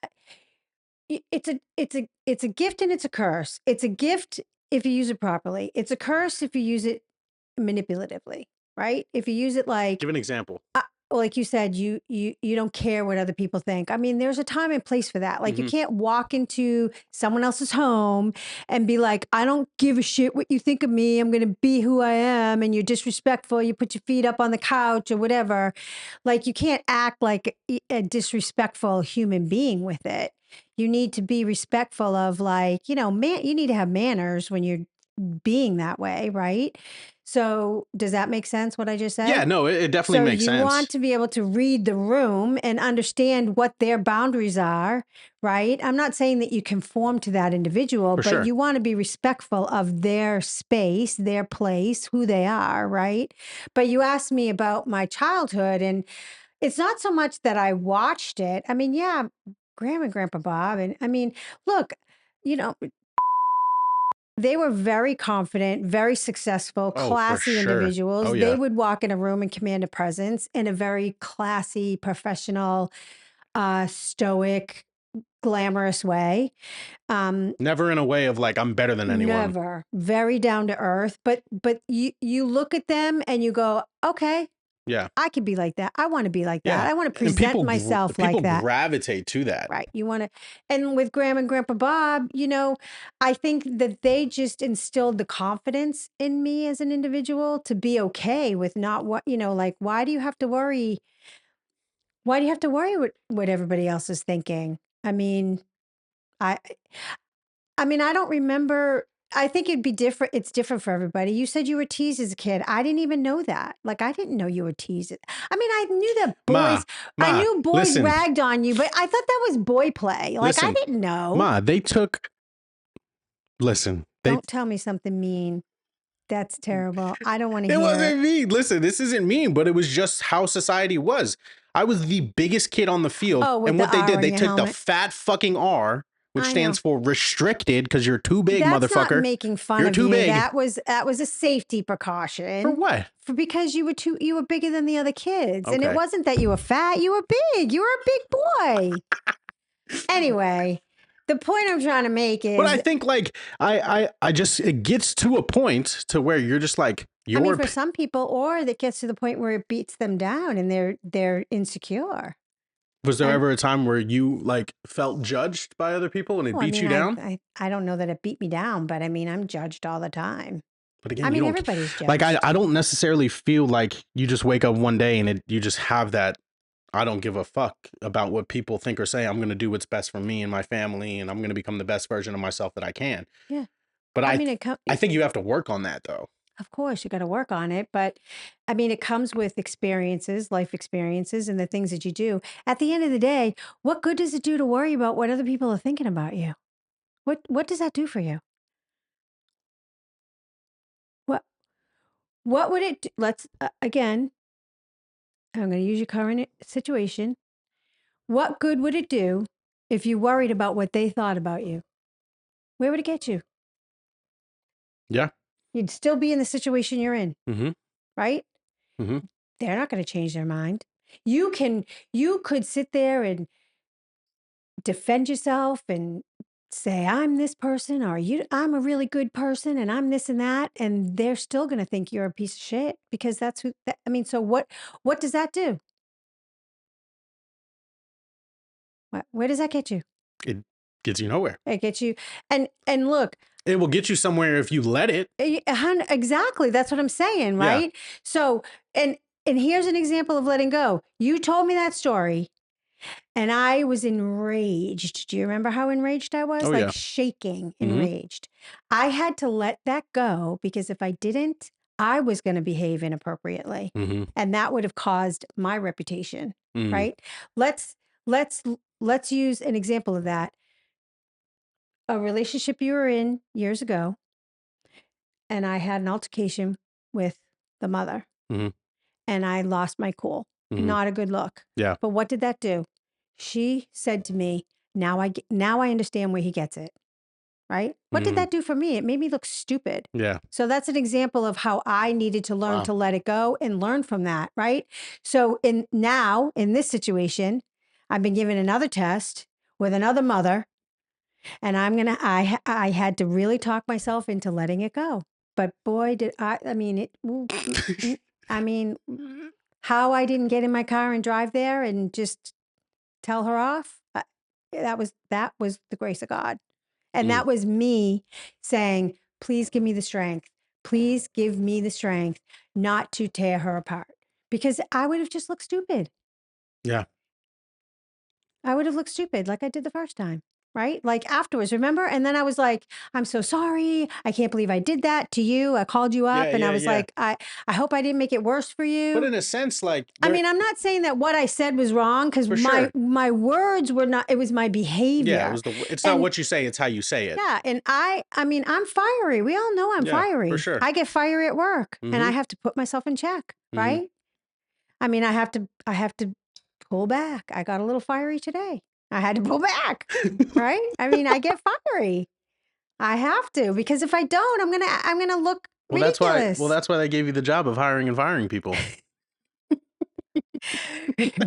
It's a gift and it's a curse. It's a gift if you use it properly. It's a curse if you use it manipulatively, right? If you use it Give an example. like you said, you don't care what other people think. I mean, there's a time and place for that. Like you Hmm. can't walk into someone else's home and be like, I don't give a shit what you think of me. I'm gonna be who I am, and you're disrespectful. You put your feet up on the couch or whatever. Like you can't act like a disrespectful human being with it. You need to be respectful of like, man, you need to have manners when you're being that way, right? So, does that make sense what I just Yeah, said? no, it definitely So, makes you want sense. to be able to read the room and understand what their boundaries are, right? I'm not saying that you conform to that individual, For but sure. you want to be respectful of their space, their place, who they are, right? But you asked me about my childhood, and it's not so much that I watched it. I mean, yeah, Grandma and Grandpa Bob. And I mean, look, you know, they were very confident, very successful, Oh, for classy sure. Oh individuals. They yeah. would walk in a room and command a presence in a very classy, professional, stoic, glamorous way. Um, Never in a way of like I'm better than anyone. Never very down to earth. But you look at them and you go, okay, Yeah. I could be like that. I want to be like that. Yeah. I want to And present myself like people that. gravitate to that. Right. You want to, and with Grandma and Grandpa Bob, I think that they just instilled the confidence in me as an individual to be okay with not like, why do you have to worry? Why do you have to worry what everybody else is thinking? I mean, I, I mean, I don't remember. I think it'd be different. It's different for everybody. You said you were teased as a kid. I didn't even know that. Like, I didn't know you were teased. I mean, I knew that Ma, I ma, knew boys listen, ragged on you, but I thought that was boy play. Like, I listen, didn't know. ma, listen, Don't tell me something mean. That's terrible. I don't want to it hear it. wasn't mean. Listen, this isn't mean, but it was just how society was. I was the biggest kid on the field. Oh, with And the what they R did, on they your took the helmet. fat fucking R, which I know. stands for restricted because you're too big, That's not motherfucker. making fun You're of too you. big. That was a safety For precaution. what? Because you were bigger than the other kids. And it Okay. wasn't that you were fat, you were big. You were a big boy. Anyway, the point I'm trying to make But I is, think like I just it gets to a point to where you're just like I mean, you're for some people, or that gets to the point where it beats them down and they're insecure. was there And ever a time where you like felt judged by other people and it well, I beat mean, you down? I don't know that it beat me down, but I mean, I'm judged all the time. But I again, you mean, don't everybody's like judged. I don't necessarily feel like you just wake up one day and you just have that I don't give a fuck about what people think or say. I'm going to do what's best for me and my family and I'm going to become the best version of myself that I can. Yeah. But I mean, I think you have to work on that though. of course, you got to work on it, but I mean, it comes with experiences, life experiences, and the things that you do. At the end of the day, what good does it do to worry about what other people are thinking about you? What does that do for you? What what would it do? Let's again, I'm going to use your current situation. What good would it do if you worried about what they thought about you? Where would it get you? Yeah. You'd still be in the situation you're in, Mm-hmm. right? Mm-hmm. They're not going to change their mind. You could sit there and defend yourself and say I'm this person or I'm a really good person and I'm this and that, and they're still going to think you're a piece of shit because that's I mean, so what does that do? Where does that get you? It gets you nowhere. It gets you, and look, It will get you somewhere if you let it. exactly, that's what I'm saying, Yeah. right? So, and here's an example of letting go. You told me that story and I was enraged. Do you remember how enraged I was? Oh Like yeah. shaking, Mm-hmm. enraged. I had to let that go because if I didn't, I was going to behave inappropriately. Mm-hmm. And that would have caused my reputation, Mm-hmm. right? Let's let's let's use an example of that. A relationship you were in years ago, and I had an altercation with the mother, Mm-hmm. and I lost my cool. Mm-hmm. Not a good look. Yeah. But what did that do? She said to me, now I understand where he gets it." Right? What did Mm-hmm. that do for me? It made me look stupid. Yeah. So that's an example of how I needed to learn Wow. to let it go and learn from that, right? So in this situation, I've been given another test with another mother, and I had to really talk myself into letting it go. But boy, did I mean it I mean how I didn't get in my car and drive there and just tell her off. That was the grace of God. And Mm. that was me saying, please give me the strength. Please give me the strength not to tear her apart because I would have just looked stupid. Yeah. I would have looked stupid like I did the first time, right? Like afterwards, remember? And then I was like, I'm so sorry. I can't believe I did that to you. I called you up Yeah. and I Yeah. was Yeah. like, I hope I didn't make it worse for But you. in a sense, like I mean, I'm not saying that what I said was wrong because for sure. my words were not, it was my behavior. Yeah. It was it's not And what you say, it's how you say it. yeah, and I mean, I'm fiery. We all know I'm Yeah, fiery. for sure. I get fiery at work and I Mhm. have to put myself in check, Mhm. right? I mean, I have to pull back. I got a little fiery today. I had to pull back, right? I mean, I get fiery. I have to because if I don't, I'm going to look ridiculous. That's why they gave you the job of hiring and firing people.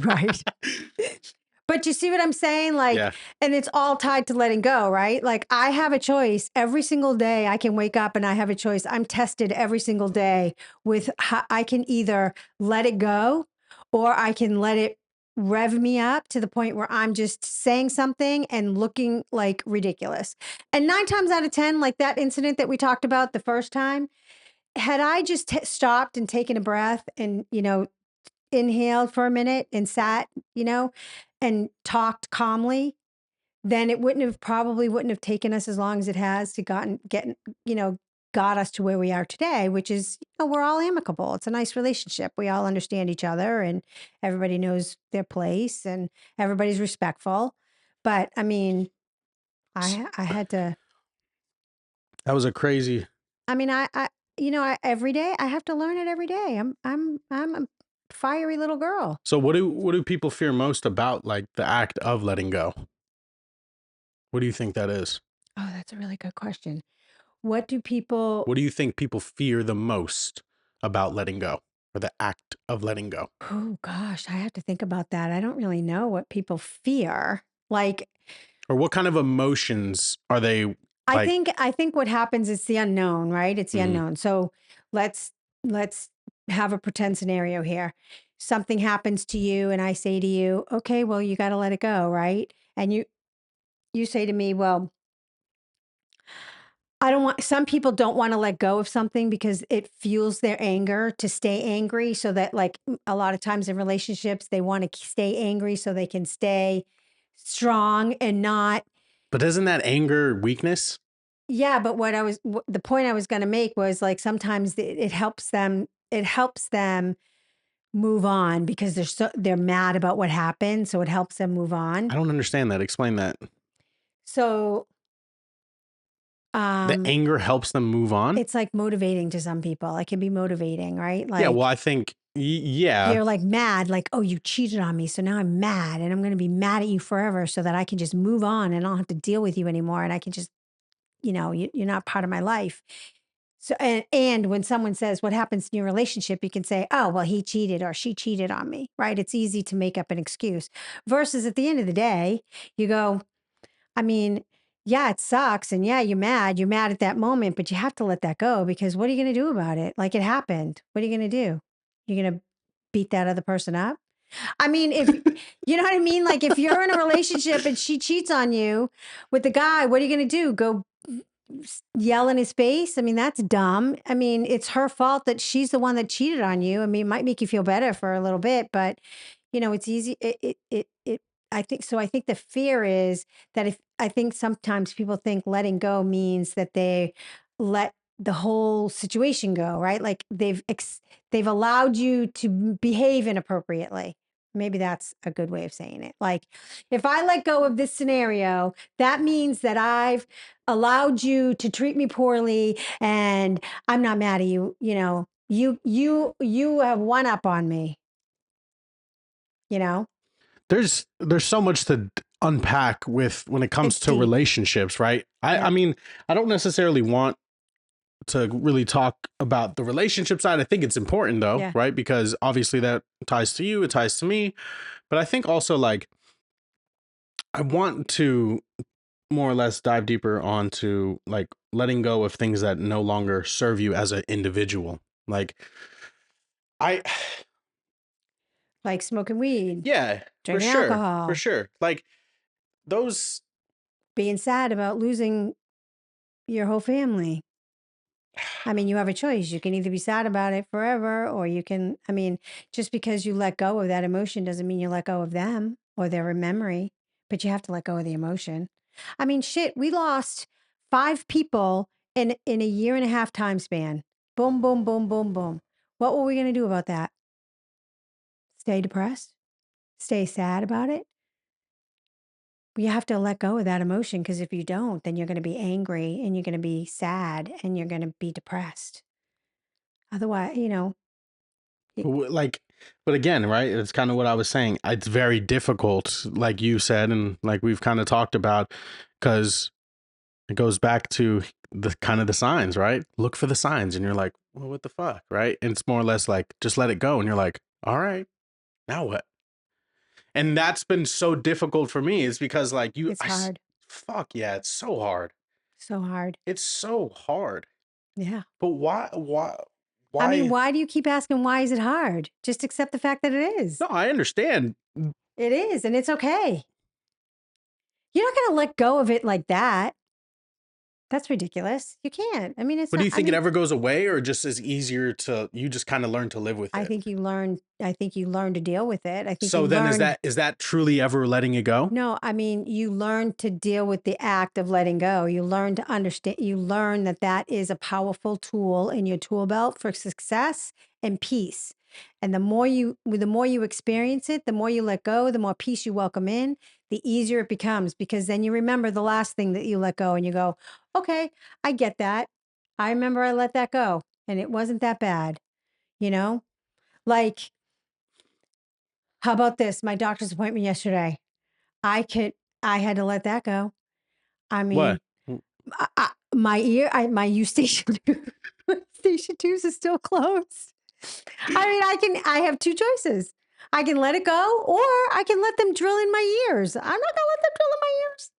Right. But you see what I'm saying? Like, Yeah. and it's all tied to letting go, right? Like, I have a choice every single day. I can wake up and I have a choice. I'm tested every single day with how I can either let it go or I can let it rev me up to the point where I'm just saying something and looking like ridiculous. And 9 times out of 10, like that incident that we talked about the first time, had I just stopped and taken a breath and, inhaled for a minute and sat, and talked calmly, then it wouldn't have taken us as long as it has to got us to where we are today, which is, we're all amicable. It's a nice relationship. We all understand each other and everybody knows their place and everybody's respectful. But I mean, I had to, That was a crazy. I mean, every day I have to learn it every day. I'm a fiery little girl. So what do people fear most about like the act of letting go? What do you think that is? Oh, that's a really good question. What do people What do you think people fear the most about letting go or the act of letting go? Oh gosh, I have to think about that. I don't really know what people fear. Like Or what kind of emotions are they like? I think what happens is the unknown, right? It's the Mhm. unknown. So let's have a pretend scenario here. Something happens to you and I say to you, "Okay, well, you got to let it go," right? And you say to me, "Well, I don't want," some people don't want to let go of something because it fuels their anger to stay angry. So that, like, a lot of times in relationships, they want to stay angry so they can stay strong and not. But isn't that anger weakness? Yeah, but the point I was going to make was like sometimes it helps them. It helps them move on because they're mad about what happened, so it helps them move on. I don't understand that. Explain that. So, The anger helps them move on? it's like motivating to some people. It can be motivating, right? Yeah, Like well, I think yeah. you're like mad, like, oh, you cheated on me, so now I'm mad, and I'm going to be mad at you forever, so that I can just move on and I don't have to deal with you anymore, and I can just, you're not part of my life. So, and when someone says what happens in your relationship, you can say, oh, well, he cheated or she cheated on me, right? It's easy to make up an excuse. Versus at the end of the day, you go, I mean, yeah, it sucks. And yeah, you're mad. You're mad at that moment, but you have to let that go because what are you going to do about it? Like it happened. What are you going to do? You're going to beat that other person up? I mean, if you know what I mean? Like if you're in a relationship and she cheats on you with the guy, what are you going to do? Go yell in his face? I mean, that's dumb. I mean, it's her fault that she's the one that cheated on you. I mean, it might make you feel better for a little bit, but it's easy. I think so. I think the fear is that if I think sometimes people think letting go means that they let the whole situation go, right? Like they've allowed you to behave inappropriately. Maybe that's a good way of saying it. Like if I let go of this scenario, that means that I've allowed you to treat me poorly and I'm not mad at you. You have one up on me, you know? There's so much to unpack with when it comes It's to deep. relationships, right? I Yep. mean, I don't necessarily want to really talk about the relationship side. I think it's important though, Yeah. right? Because obviously that ties to you, it ties to me. But I think also like I want to more or less dive deeper onto like letting go of things that no longer serve you as an individual. Like I Like smoking weed, yeah, for drinking sure. For alcohol, sure. Like those being sad about losing your whole family. I mean, you have a choice. You can either be sad about it forever or you can, I mean, just because you let go of that emotion doesn't mean you let go of them or their memory, but you have to let go of the emotion. I mean, shit, we lost 5 people in a year and a half time span. Boom, boom, boom, boom, boom. What were we going to do about that? Stay depressed? Stay sad about it? You have to let go of that emotion because if you don't, then you're going to be angry and you're going to be sad and you're going to be depressed. Otherwise, it- like but again, right, it's kind of what I was saying. It's very difficult, like you said, and like we've kind of talked about, because it goes back to the kind of the signs, right? Look for the signs and you're like, well, what the fuck, right? And it's more or less like just let it go and you're like, all right, now what? And that's been so difficult for me is because like it's hard. fuck yeah, it's so hard. So hard. It's so hard. Yeah. But I mean, why why do you keep asking why is it hard? Just accept the fact that it is. no, I understand. It is, and it's okay. You're not going to let go of it like that. That's ridiculous. You can't. I mean, it's But do not, you think it ever goes away or just is easier to you just kind of learn to live with it? I think you learn to deal with it. I think you So then learn. is that truly ever letting it go? No, I mean, you learn to deal with the act of letting go. You learn to understand, you learn that that is a powerful tool in your tool belt for success and peace. And the more you experience it, the more you let go, the more peace you welcome in, the easier it becomes because then you remember the last thing that you let go and you go, okay, I get that. I remember I let that go and it wasn't that bad, you know? Like, how about this? My doctor's appointment yesterday. I could, I had to let that go. I What? mean, my ear, my Eustachian Eustachian tubes is still closed. I mean, I have two choices. I can let it go, or I can let them drill in my ears. I'm not gonna let them drill in my ears.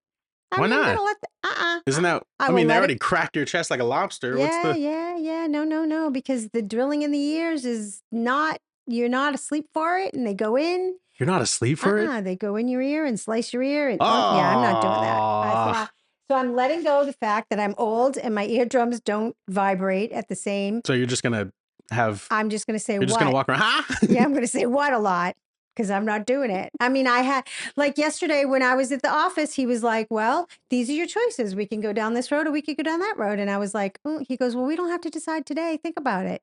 I Why mean, I'm not? gonna let Isn't that I I will mean, they let it. already cracked your chest like a lobster. What's Yeah, the yeah, yeah. No, no, no, because the drilling in the ears is not. You're not asleep for it, and they go in. You're not asleep for it? They go in your ear and slice your ear. And oh, yeah, I'm not doing that. Ah. So I'm letting go of the fact that I'm old and my eardrums don't vibrate at the same. So you're just going to have I'm just going to say you're just going to what. walk around, huh? Yeah, I'm going to say what a lot. because I'm not doing it. I mean, I had, like yesterday when I was at the office, he was like, well, these are your choices. We can go down this road or we could go down that road. And I was like, oh, he goes, well, we don't have to decide today. Think about it.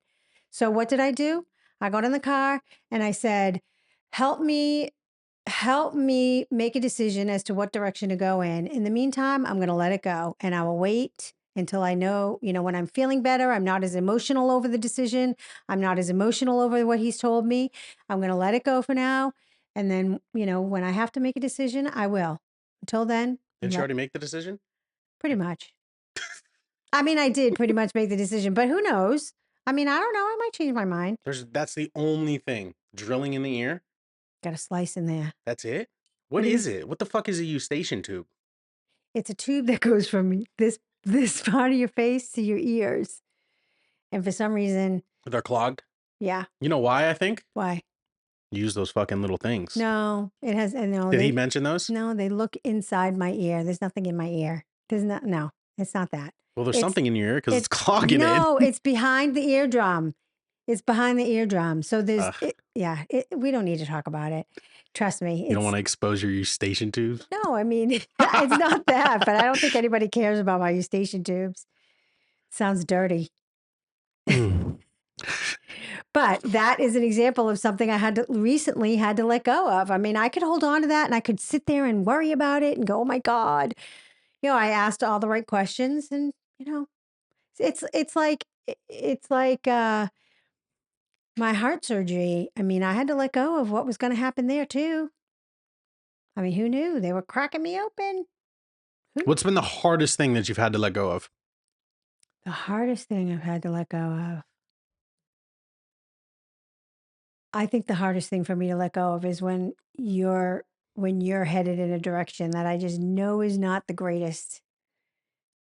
So what did I do? I got in the car and I said, help me make a decision as to what direction to go in. In the meantime, I'm going to let it go and I will wait until I know, when I'm feeling better, I'm not as emotional over the decision. I'm not as emotional over what he's told me. I'm going to let it go for now. And then, when I have to make a decision, I will. Until then, Did you already make the decision? pretty much. I mean, I did pretty much make the decision, but who knows? I mean, I don't know. I might change my mind. That's the only thing. Drilling in the ear. Got a slice in there. That's it? What is it? What the fuck is a eustachian tube? It's a tube that goes from this part of your face to your ears. And for some reason, They're clogged? yeah. You know why, I think? Why? Use those fucking little things. No, it has. No, Did he mention those? No, they look inside my ear. There's nothing in my ear. No, it's not that. Well, there's something in your ear because it's clogging it. No, it's behind the eardrum. It's behind the eardrum. So there's, we don't need to talk about it. Trust me. You don't want to expose your eustachian tubes? No, I mean, it's not that, but I don't think anybody cares about my eustachian tubes. Sounds dirty. But that is an example of something I recently had to let go of. I mean, I could hold on to that and I could sit there and worry about it and go, oh my God. I asked all the right questions and, it's like my heart surgery. I mean, I had to let go of what was going to happen there too. I mean, who knew? They were cracking me open. What's been the hardest thing that you've had to let go of? The hardest thing I've had to let go of. I think the hardest thing for me to let go of is when you're headed in a direction that I just know is not the greatest.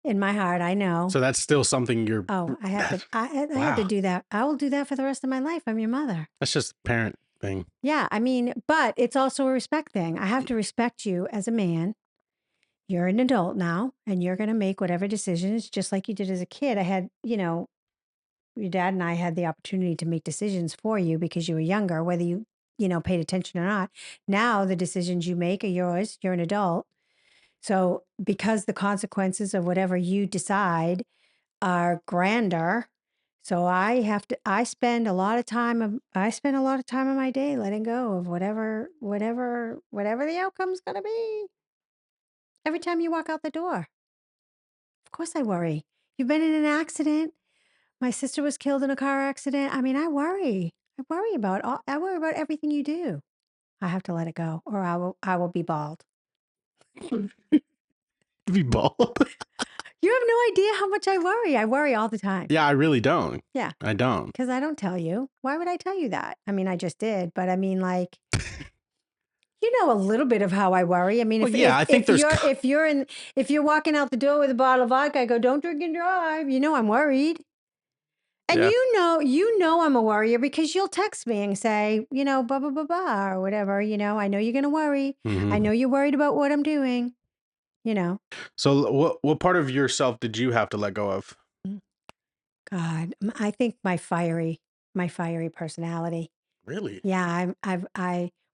In my heart, I know. So that's still something you're. Oh, I have to do that. I will do that for the rest of my life. I'm your mother. That's just a parent thing. Yeah, I mean, but it's also a respect thing. I have to respect you as a man. You're an adult now, and you're going to make whatever decisions, just like you did as a kid. I had, your dad and I had the opportunity to make decisions for you because you were younger, whether you, paid attention or not. Now the decisions you make are yours. You're an adult. So because the consequences of whatever you decide are grander, so I spend a lot of time of my day letting go of whatever the outcome's going to be. Every time you walk out the door. Of course I worry. You've been in an accident. My sister was killed in a car accident. I mean, I worry. I worry about everything you do. I have to let it go or I will be bald. Be bald? You have no idea how much I worry. I worry all the time. Yeah, I really don't. Yeah. I don't. Because I don't tell you. Why would I tell you that? I mean, I just did. But I mean, like, you know a little bit of how I worry. I mean, if you're walking out the door with a bottle of vodka, I go, don't drink and drive. I'm worried. And you know I'm a worrier because you'll text me and say, blah, blah, blah, blah, or whatever, I know you're going to worry. Mm-hmm. I know you're worried about what I'm doing, So what part of yourself did you have to let go of? God, I think my fiery personality. Really? Yeah,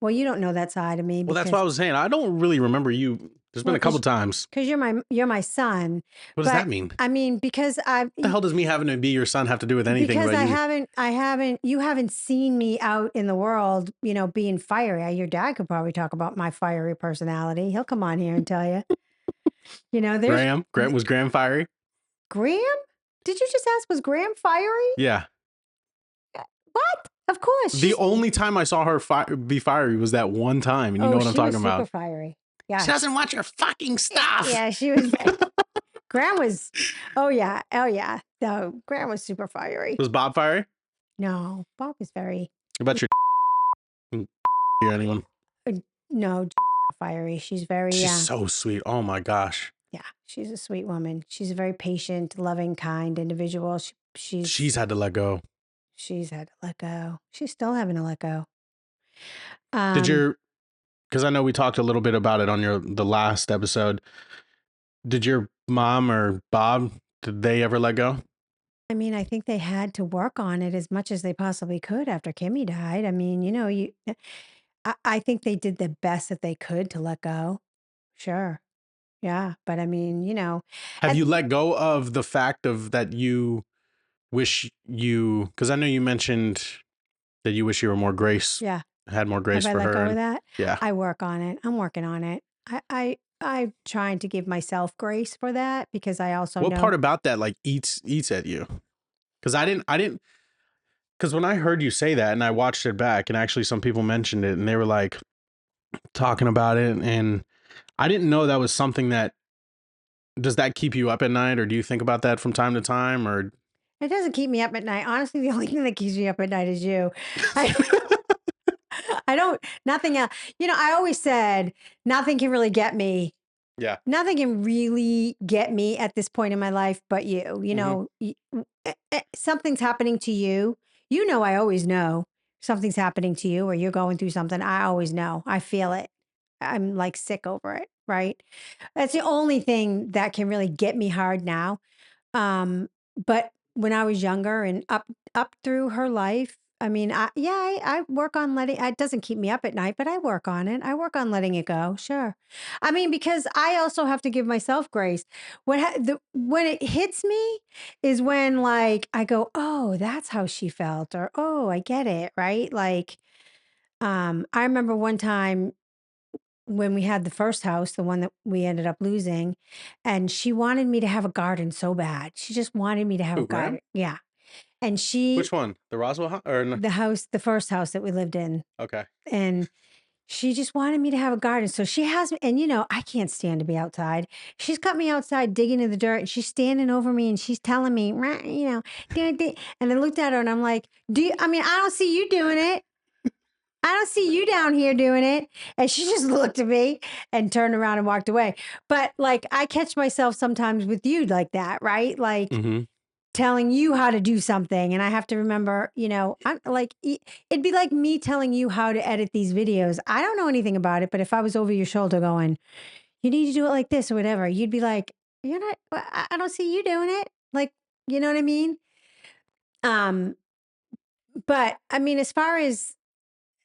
well, you don't know that side of me. Well, that's what I was saying. I don't really remember you. There's been a couple times. Because you're my son. What does that mean? I mean, because what the hell does me having to be your son have to do with anything? Because you haven't seen me out in the world, being fiery. Your dad could probably talk about my fiery personality. He'll come on here and tell you. Graham was Graham fiery? Graham? Did you just ask, was Graham fiery? Yeah. What? Of course. The only time I saw her be fiery was that one time. And you know what I'm talking about. Super fiery. Yeah. She doesn't watch your fucking stuff. Yeah, she was. Graham was. Oh, yeah. No, Graham was super fiery. Was Bob fiery? No, Bob was very. About your anyone? No, fiery. She's very. She's so sweet. Oh my gosh. Yeah, she's a sweet woman. She's a very patient, loving, kind individual. She's had to let go. She's had to let go. She's still having to let go. Because I know we talked a little bit about it on the last episode. Did your mom or Bob, did they ever let go? I mean, I think they had to work on it as much as they possibly could after Kimmy died. I mean, I think they did the best that they could to let go. Sure. Yeah. But I mean, Have and you let go of the fact of that you wish you, because I know you mentioned that you wish you were more grace, yeah. had more Have grace I for let her. go of And that? yeah. I work on it. I'm working on it. I'm trying to give myself grace for that because I also What know. part about that like eats at you? Because I didn't, because when I heard you say that and I watched it back, and actually some people mentioned it and they were like talking about it, and I didn't know that was something that, does that keep you up at night, or do you think about that from time to time, or It doesn't keep me up at night. Honestly, the only thing that keeps me up at night is you. I, I don't, nothing else. I always said nothing can really get me. yeah. Nothing can really get me at this point in my life but you. Hmm. Something's happening to you. I always know something's happening to you or you're going through something. I always know. I feel it. I'm like sick over it, right? That's the only thing that can really get me hard now. But when I was younger and up through her life, I mean, I work on letting it doesn't keep me up at night, but I work on it. I work on letting it go. Sure. I mean, because I also have to give myself grace. When it hits me is when like I go, "Oh, that's how she felt," or "Oh, I get it," right? Like I remember one time when we had the first house, the one that we ended up losing, and she wanted me to have a garden so bad. She just wanted me to have a Who, Graham? garden. Yeah. And Which one? The Roswell or no? the first house that we lived in, Okay. and she just wanted me to have a garden. So she has me, and I can't stand to be outside. She's got me outside digging in the dirt, and she's standing over me and she's telling me, "Rah," and I looked at her and I'm like, I don't see you doing it. I don't see you down here doing it. And she just looked at me and turned around and walked away. But like, I catch myself sometimes with you like that, right? Like Mm-hmm. telling you how to do something. And I have to remember, I'm like, it'd be like me telling you how to edit these videos. I don't know anything about it, but if I was over your shoulder going, you need to do it like this or whatever, you'd be like, you're not, I don't see you doing it. Like, you know what I mean? Um, but I mean, as far as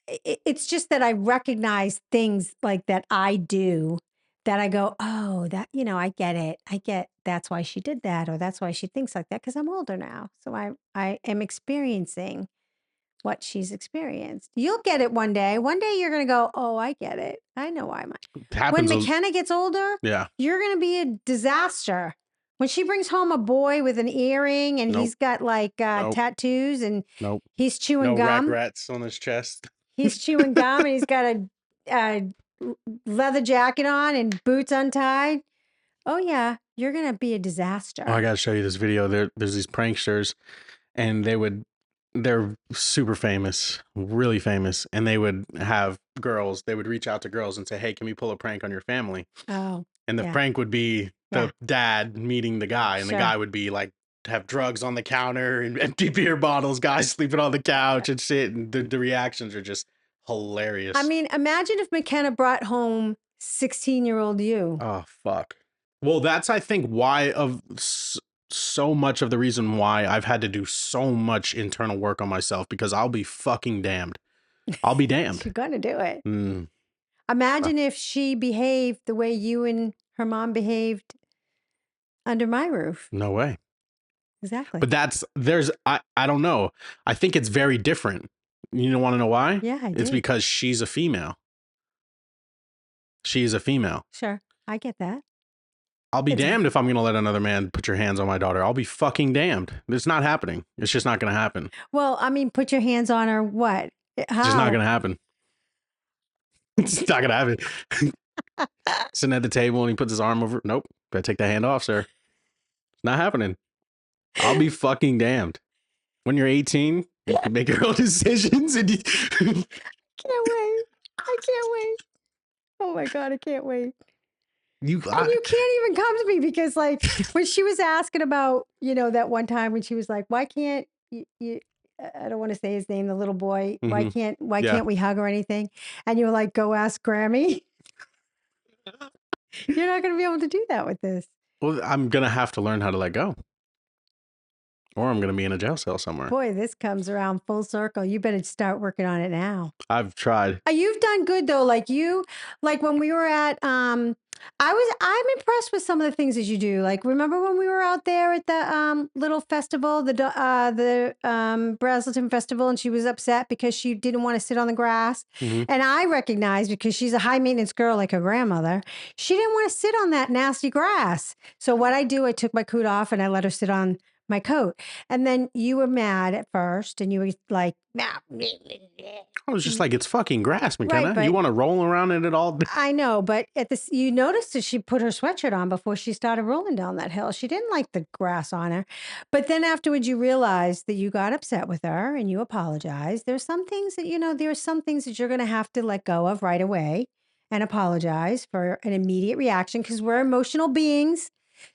it's just that I recognize things like that I do that I go, oh, that, I get it. I get that's why she did that, or that's why she thinks like that because I'm older now. So I am experiencing what she's experienced. You'll get it one day. One day you're going to go, oh, I get it. I know why my. When Happens. McKenna gets older, Yeah. you're going to be a disaster. When she brings home a boy with an earring and Nope. he's got like Nope. tattoos and Nope. he's chewing No gum. regrets on his chest. He's chewing gum and he's got a leather jacket on and boots untied. Oh yeah, you're gonna be a Oh, I disaster. gotta show you this video. There's these pranksters, and they're super famous, really famous, and they would have girls. They would reach out to girls and say, "Hey, can we pull a prank on your family?" Oh And the yeah, prank would be yeah, the dad meeting the guy, and the sure. guy would be like have drugs on the counter and empty beer bottles, guys sleeping on the couch and shit. And the reactions are just I hilarious. mean, imagine if McKenna brought home 16-year-old you. Oh fuck. Well, that's I think why of so much of the reason why I've had to do so much internal work on myself, because I'll be fucking damned. I'll be damned. You're gonna do it. Mm, Imagine if she behaved the way you and her mom behaved under my roof. no way. Exactly. But I don't know. I think it's very different. You don't want to know why? Yeah, I It's do. because she's a female. She is a female. Sure, I get that. I'll be It's damned if I'm going to let another man put your hands on my daughter. I'll be fucking damned. It's not happening. It's just not going to happen. well, I mean, put your hands on her. What? It's just not How? going to happen. It's not going to happen. Sitting at the table and he puts his arm over. Nope. Gotta take that hand off, sir. It's not happening. I'll be fucking damned. When you're 18, you can make your own decisions. And Can't wait. I can't wait. Oh my God, I can't wait. And you can't even come to me because, like, when she was asking about, that one time when she was like, why can't you I don't want to say his name, the little boy, Mhm. why Yeah. can't we hug or anything? And you were like, go ask Grammy. You're not going to be able to do that with this. Well, I'm gonna have to learn how to let go. Or I'm going to be in a jail cell somewhere. Boy, this comes around full circle. You better start working on it now. I've tried. You've done good though. Like when we were at, I'm impressed with some of the things that you do. Like, remember when we were out there at the little festival, the Brazelton Festival, and she was upset because she didn't want to sit on the grass. Mhm. And I recognized, because she's a high maintenance girl like her grandmother, she didn't want to sit on that nasty grass. So what I do, I took my coat off and I let her sit on my coat. And then you were mad at first, and you were like, I was just like, it's fucking grass, McKenna. but- you want to roll around in it all day? I know, but you noticed that she put her sweatshirt on before she started rolling down that hill. She didn't like the grass on her. But then afterwards, you realized that you got upset with her and you apologized. There's some things that, there are some things that you're going to have to let go of right away and apologize for an immediate reaction, because we're emotional beings.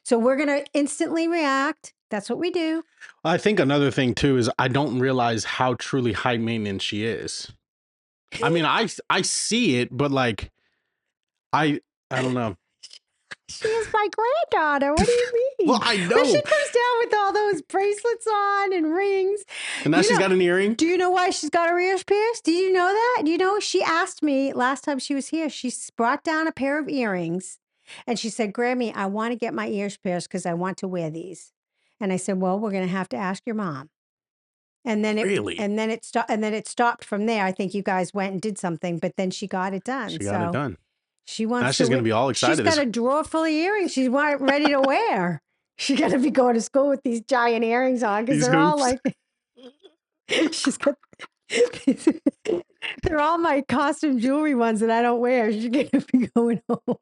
So we're going to instantly react. That's what we do. I think another thing too is I don't realize how truly high maintenance she is. I mean, I see it, but like, I don't know. She is my granddaughter. What do you mean? Well, I know. When she comes down with all those bracelets on and rings. And now she's got an earring. Do you know why she's got her ears pierced? Did you know that? She asked me last time she was here, she brought down a pair of earrings and she said, Grammy, I want to get my ears pierced because I want to wear these. And I said, well, we're going to have to ask your mom. And then it stopped from there. I think you guys went and did something, but then she got it done. She got it done. She wants. Now she's going to be all excited. She's got a drawer full of earrings. She's ready to wear. She's going to be going to school with these giant earrings on, because they're all like. She's got. They're all my costume jewelry ones that I don't wear. She's going to be going home.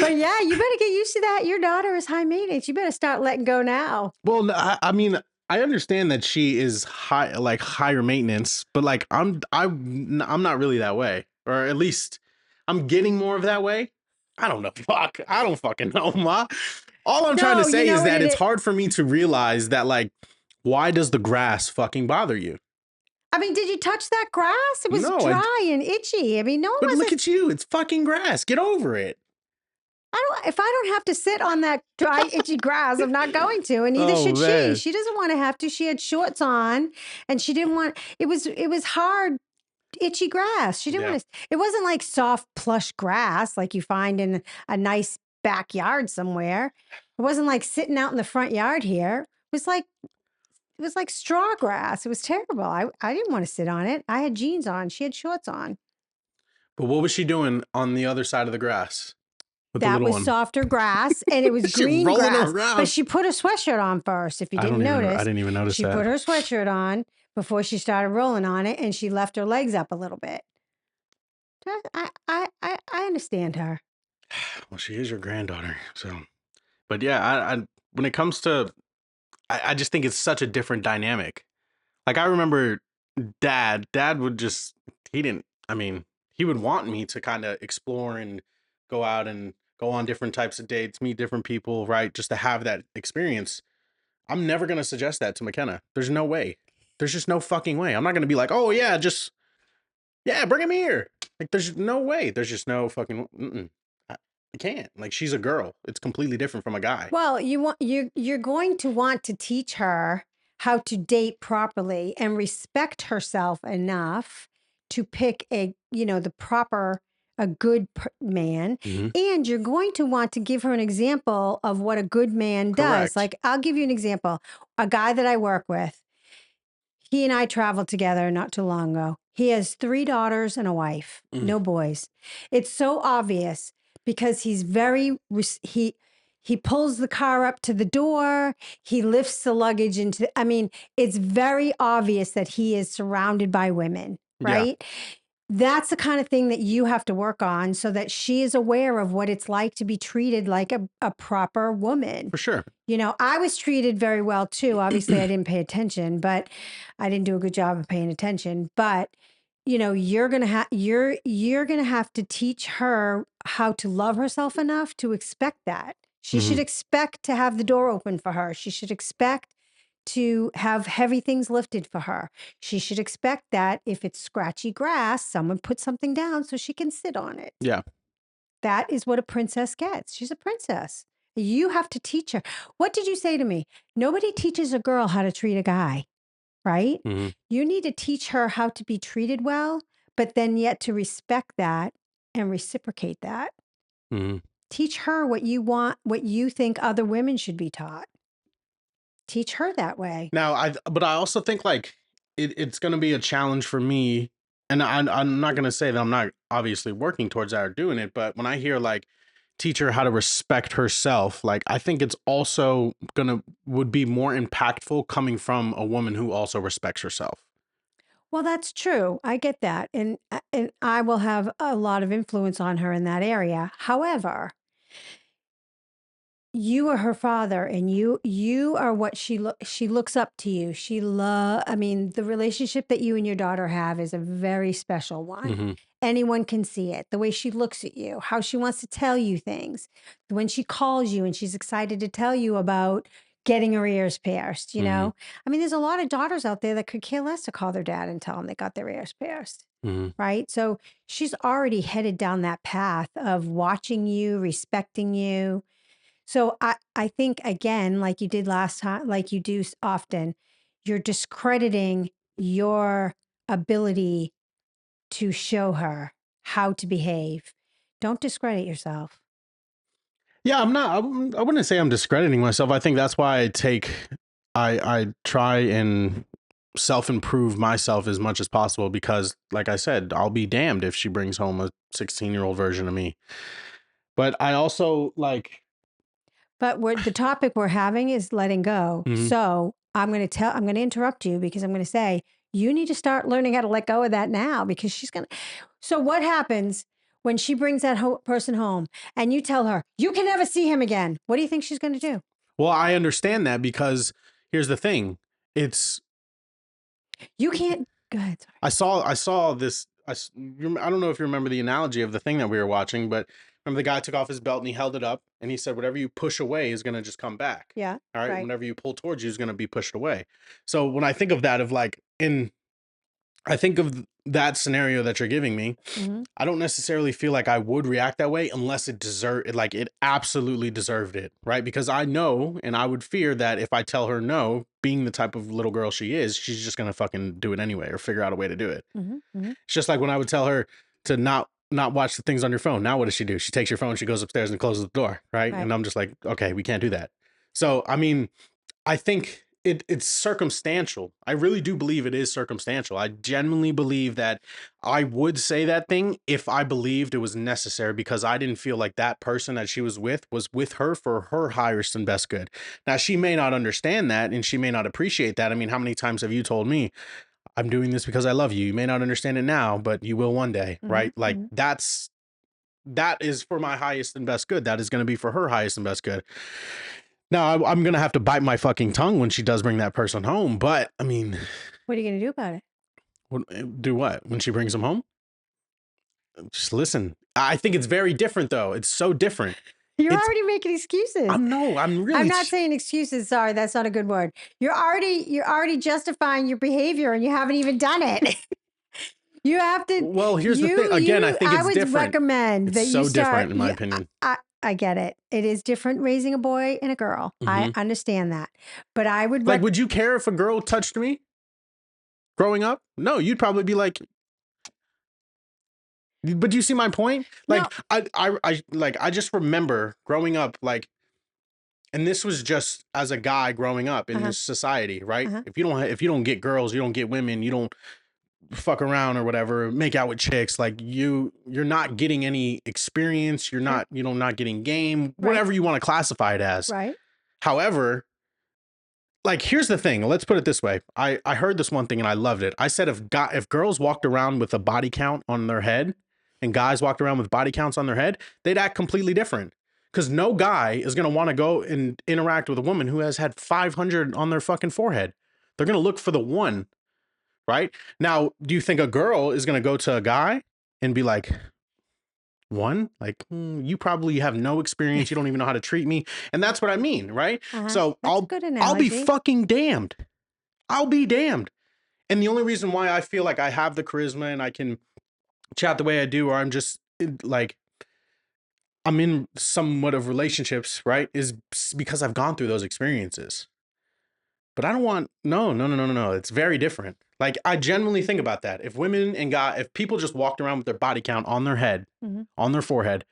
But yeah, you better get used to that. Your daughter is high maintenance. You better start letting go now. Well, I mean, I understand that she is higher maintenance, but like I'm not really that way, or at least I'm getting more of that way. I don't know. Fuck. I don't fucking know, Ma. All I'm trying to say is that it's hard for me to realize that, like, why does the grass fucking bother you? I mean, did you touch that grass? It was dry and itchy. I mean, no one But look at you. It's fucking grass. Get over it. If I don't have to sit on that dry, itchy grass, I'm not going to, and neither should she. She doesn't want to have to. She had shorts on, and she didn't want. It was hard, itchy grass. She didn't want to. It wasn't like soft, plush grass like you find in a nice backyard somewhere. It wasn't like sitting out in the front yard here. It was like straw grass. It was terrible. I didn't want to sit on it. I had jeans on. She had shorts on. But what was she doing on the other side of the grass? That was softer grass, and it was green grass. Around. But she put a sweatshirt on first, if you didn't notice. I didn't even notice she that. She put her sweatshirt on before she started rolling on it, and she left her legs up a little bit. I understand her. Well, she is your granddaughter, so. But yeah, I when it comes to, I just think it's such a different dynamic. Like, I remember Dad would just, he would want me to kind of explore and go out and go on different types of dates, meet different people, right? Just to have that experience. I'm never going to suggest that to McKenna. There's no way. There's just no fucking way. I'm not going to be like, oh yeah, bring him here. Like, there's no way. There's just no fucking, I can't. Like, she's a girl. It's completely different from a guy. Well, you're going to want to teach her how to date properly and respect herself enough to pick the proper, a good man. Mm-hmm. And you're going to want to give her an example of what a good man does. Like, I'll give you an example. A guy that I work with, he and I traveled together not too long ago. He has 3 daughters and a wife, no boys. It's so obvious because he's he pulls the car up to the door. He lifts the luggage it's very obvious that he is surrounded by women, right? Yeah. That's the kind of thing that you have to work on so that she is aware of what it's like to be treated like a proper woman. For sure. I was treated very well too. Obviously, I didn't pay attention, but I didn't do a good job of paying attention. But you're gonna have to teach her how to love herself enough to expect that. She should expect to have the door open for her. She should expect to have heavy things lifted for her. She should expect that if it's scratchy grass, someone put something down so she can sit on it. Yeah. That is what a princess gets. She's a princess. You have to teach her. What did you say to me? Nobody teaches a girl how to treat a guy, right? Mhm. You need to teach her how to be treated well, but then yet to respect that and reciprocate that. Mhm. Teach her what you want, what you think other women should be taught. Teach her that way. Now, but I also think like it's going to be a challenge for me, and I'm not going to say that I'm not obviously working towards that or doing it, but when I hear like teach her how to respect herself, like I think it's also would be more impactful coming from a woman who also respects herself. Well, that's true. I get that. And I will have a lot of influence on her in that area. However, you are her father and you are what she looks up to you. I mean, the relationship that you and your daughter have is a very special one. Mm-hmm. Anyone can see it. The way she looks at you, how she wants to tell you things. When she calls you and she's excited to tell you about getting her ears pierced, you Mm-hmm. know? I mean, there's a lot of daughters out there that could care less to call their dad and tell them they got their ears pierced. Mm-hmm. Right. So she's already headed down that path of watching you, respecting you. So I think again, like you did last time, like you do often, you're discrediting your ability to show her how to behave. Don't discredit yourself. Yeah, I'm not. I wouldn't say I'm discrediting myself. I think that's why I try and self improve myself as much as possible because, like I said, I'll be damned if she brings home a 16-year-old version of me. But I also like. But the topic we're having is letting go. Mhm. So I'm going to interrupt you because I'm going to say, you need to start learning how to let go of that now because she's going to. So what happens when she brings that person home and you tell her, you can never see him again? What do you think she's going to do? Well, I understand that because here's the thing. It's You can't. Go ahead. Sorry. I saw this. I don't know if you remember the analogy of the thing that we were watching, but remember the guy took off his belt and he held it up and he said, whatever you push away is going to just come back. Yeah. All right. Right. Whenever you pull towards you is going to be pushed away. So when I think of that, I think of that scenario that you're giving me. Mm-hmm. I don't necessarily feel like I would react that way unless it absolutely deserved it, right? Because I know and I would fear that if I tell her no, being the type of little girl she is, she's just gonna fucking do it anyway or figure out a way to do it. Mm-hmm. Mm-hmm. It's just like when I would tell her to not watch the things on your phone. Now what does she do? She takes your phone, she goes upstairs and closes the door, right? Right. And I'm just like, okay, we can't do that. So I mean, I think it's circumstantial. I really do believe it is circumstantial. I genuinely believe that I would say that thing if I believed it was necessary because I didn't feel like that person that she was with her for her highest and best good. Now, she may not understand that and she may not appreciate that. I mean, how many times have you told me, I'm doing this because I love you? You may not understand it now, but you will one day, Mm-hmm. right? Like Mm-hmm. that is for my highest and best good. That is going to be for her highest and best good. Now, I'm going to have to bite my fucking tongue when she does bring that person home. But I mean, What are you going to do about it? do what? When she brings him home? Just listen. I think it's very different, though. It's so different. You're It's, already making excuses. I'm really. I'm not saying excuses. Sorry, that's not a good word. You're already justifying your behavior, and you haven't even done it. You have to. Well, here's the thing. Again, I think it's would different. recommend It's that so you start. different, in my opinion. I get it. It is different raising a boy and a girl. I understand that, but I would Like, would you care if a girl touched me growing up? No, you'd probably be like. But do you see my point? Like, No. I just remember growing up, like, and this was just as a guy growing up in this society, right? If you don't get girls, you don't get women, you don't fuck around or whatever, make out with chicks, like you're not getting any experience, you're not, not getting game, whatever you want to classify it as. Right. However, like here's the thing, let's put it this way. I heard this one thing and I loved it. I said if girls walked around with a body count on their head and guys walked around with body counts on their head, they'd act completely different. Because no guy is going to want to go and interact with a woman who has had 500 on their fucking forehead. They're going to look for the one, right? Now, do you think a girl is going to go to a guy and be like, one? Like, you probably have no experience. You don't even know how to treat me. And that's what I mean, right? So That's a good analogy. I'll be fucking damned. I'll be damned. And the only reason why I feel like I have the charisma and I can chat the way I do, or I'm just like, I'm in somewhat of relationships, right, is because I've gone through those experiences. But I don't want, no. It's very different. Like, I genuinely think about that. If women and if people just walked around with their body count on their head, on their forehead,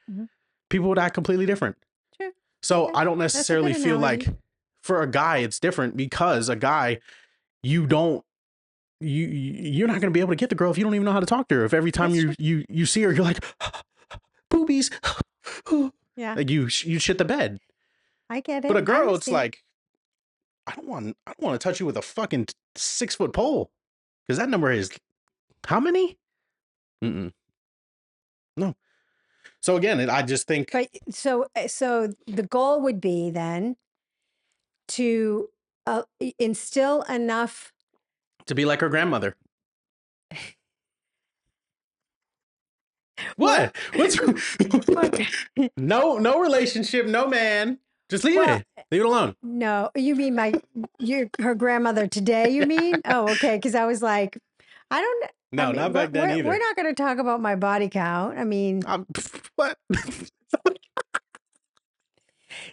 people would act completely different. True. So Okay. I don't necessarily feel analogy. like for a guy, it's different because a guy, you're not going to be able to get the girl if you don't even know how to talk to her. If every time you see her, you're like, boobies. Yeah. Like you shit the bed. I get it. But a girl, it's like, I don't want to touch you with a fucking 6-foot pole. Because that number is how many? No. So again, I just think. But so the goal would be then to instill enough To be like her grandmother. What? What's no relationship, no man. Just leave it. Leave it alone. No, you mean her grandmother today, you mean? Oh, okay. Because I was like, No, not back then either. We're not going to talk about my body count. I mean, what?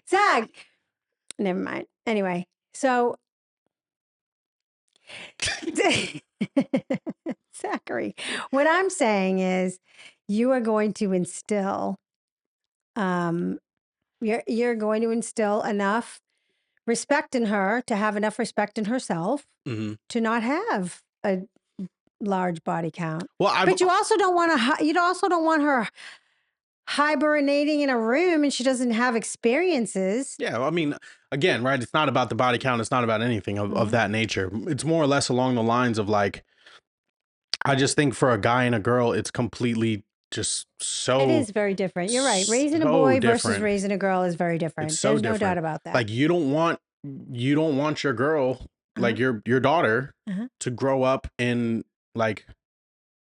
Zach, never mind. Anyway, so Zachary, what I'm saying is you are going to instill, you're going to instill enough respect in her to have enough respect in herself to not have a large body count. Well, but you also don't want her hibernating in a room and she doesn't have experiences. Yeah, I mean, again, right? It's not about the body count. It's not about anything of that nature. It's more or less along the lines of like, I just think for a guy and a girl, it's completely just so. It is very different. You're right. Raising a boy versus raising a girl is very different. It's so There's different. no doubt about that. Like you don't want your girl, like your daughter, to grow up and like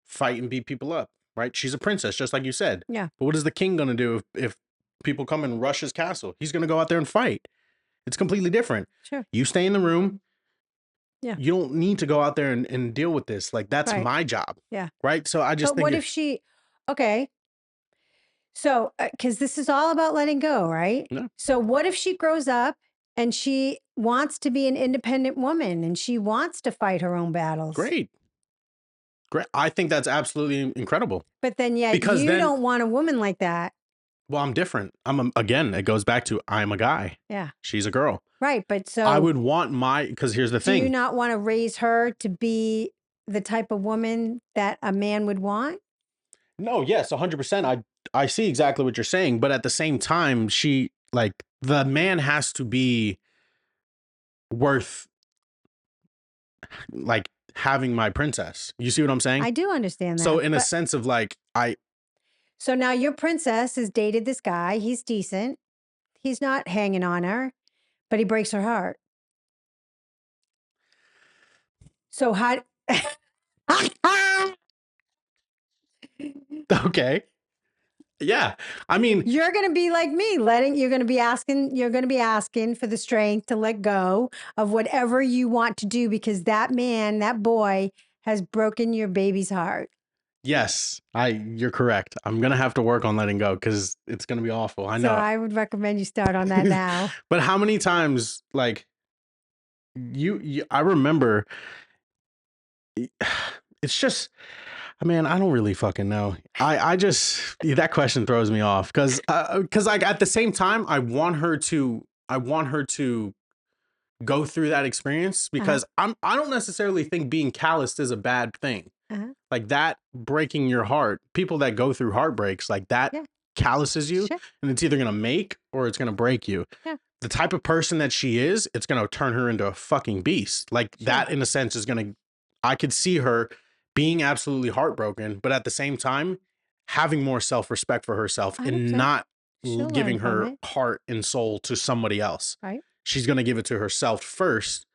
fight and beat people up. Right? She's a princess, just like you said. Yeah. But what is the king gonna do if people come and rush his castle? He's gonna go out there and fight. It's completely different. Sure. You stay in the room. Yeah. You don't need to go out there and deal with this. Like that's my job. Yeah. Right. So I just think. What if she? Okay. So, because this is all about letting go, right? Yeah. So, what if she grows up and she wants to be an independent woman and she wants to fight her own battles? Great. I think that's absolutely incredible. But then, because you don't want a woman like that. Well, I'm different. Again, it goes back to I'm a guy. Yeah. She's a girl. Right. But so I would want because here's the thing. Do you not want to raise her to be the type of woman that a man would want? No, yes, 100%. I see exactly what you're saying. But at the same time, the man has to be worth like having my princess. You see what I'm saying? I do understand that. So in a sense of like, So now your princess has dated this guy. He's decent. He's not hanging on her, but he breaks her heart. So how? Okay. Yeah. I mean, you're going to be like me, you're going to be asking for the strength to let go of whatever you want to do because that boy has broken your baby's heart. Yes, you're correct. I'm going to have to work on letting go because it's going to be awful. I know. So I would recommend you start on that now. But how many times, like, I remember, it's just, man, I don't really fucking know. I just, that question throws me off because like at the same time, I want her to go through that experience because I don't necessarily think being calloused is a bad thing. Like that breaking your heart, people that go through heartbreaks like that calluses you and it's either going to make or it's going to break you. Yeah. The type of person that she is, it's going to turn her into a fucking beast. Like that in a sense is going to, I could see her being absolutely heartbroken, but at the same time, having more self-respect for herself and not giving her heart and soul to somebody else. Right. She's going to give it to herself first,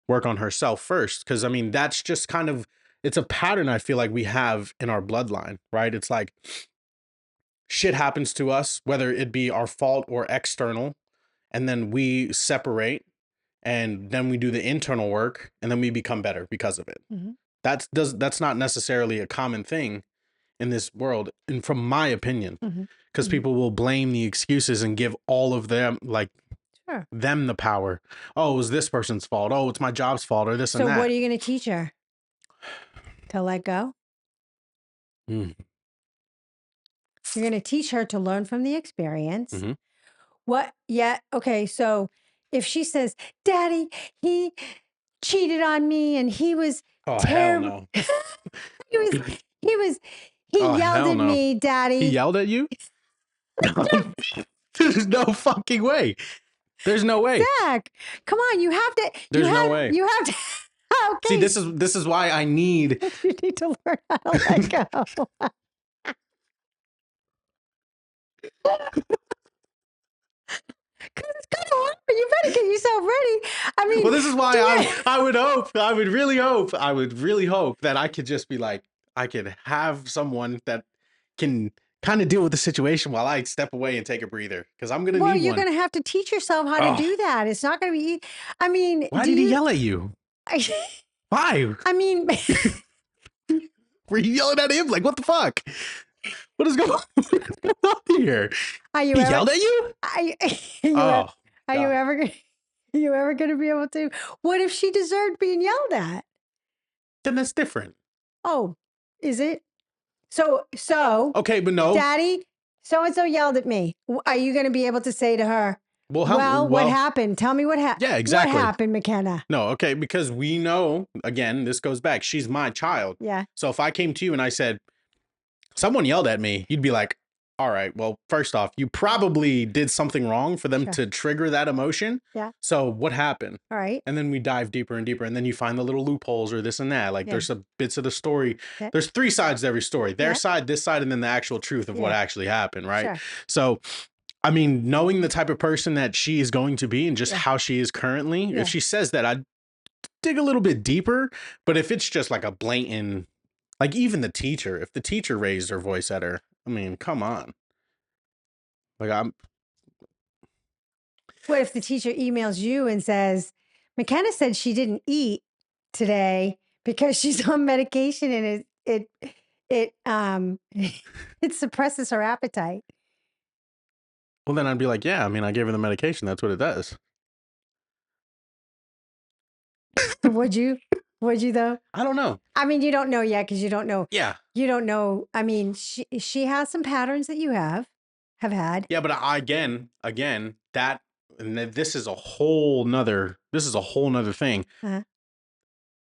work on herself first. Cause I mean, that's just kind of, it's a pattern I feel like we have in our bloodline, right? It's like shit happens to us, whether it be our fault or external, and then we separate and then we do the internal work and then we become better because of it. That's not necessarily a common thing in this world, and from my opinion, Mhm. because Mhm. people will blame the excuses and give all of them like Sure. them the power. Oh, it was this person's fault. Oh, it's my job's fault, or this and So what that. are you going to teach her? To let go? Mm. You're going to teach her to learn from the experience. Mhm. What? Yeah. Okay. So if she says, Daddy, he cheated on me and he was Oh, hell terrible. no. He Oh, yelled hell at no. me, He Daddy. yelled at you? There's no fucking way. There's no way. Zach, come on. You have to. There's no way. You have to. See, Okay. this is why I need. You need to learn how to let go. Because it's kind of hard. You better get yourself ready. I mean, Well, this is why do I would hope, I would really hope that I could just be like, I could have someone that can kind of deal with the situation while I step away and take a breather, because I'm gonna Well, need you're one. going to have to teach yourself how to Oh, do that. It's not going to be. I mean, why do did he you? yell at you? Why I mean, were you yelling at him? Like, what the fuck? What is going on here? are you He ever? yelled at you? Are you, Oh, are you God. ever? Are you ever going to be able to? What if she deserved being yelled at? Then that's different. Oh, is it? So, Okay, but no. Daddy, so and so yelled at me. Are you going to be able to say to her, Well, what happened? Tell me what happened. yeah, exactly. What happened, McKenna? No, okay, because we know, again, this goes back. She's my child. Yeah. So if I came to you and I said, someone yelled at me, you'd be like, all right, well, first off, you probably did something wrong for them Sure. to trigger that emotion. Yeah. So what happened? All right. And then we dive deeper and deeper. And then you find the little loopholes or this and that. Like Yeah. there's some bits of the story. Yeah. There's 3 sides to every story. Their Yeah. side, this side, and then the actual truth of what Yeah. actually happened, right? Sure. So, I mean, knowing the type of person that she is going to be and just Yeah. how she is currently, Yeah. if she says that, I'd dig a little bit deeper. But if it's just like a blatant, like even the teacher, if the teacher raised her voice at her, I mean, come on. Like What if the teacher emails you and says, McKenna said she didn't eat today because she's on medication and it it suppresses her appetite. well, then I'd be like, yeah, I mean, I gave her the medication. That's what it does. Would you? Would you though? I don't know. I mean, you don't know yet because you don't know. Yeah. You don't know. I mean, she has some patterns that you have had. Yeah, but again, that, and this is a whole nother thing. Uh-huh.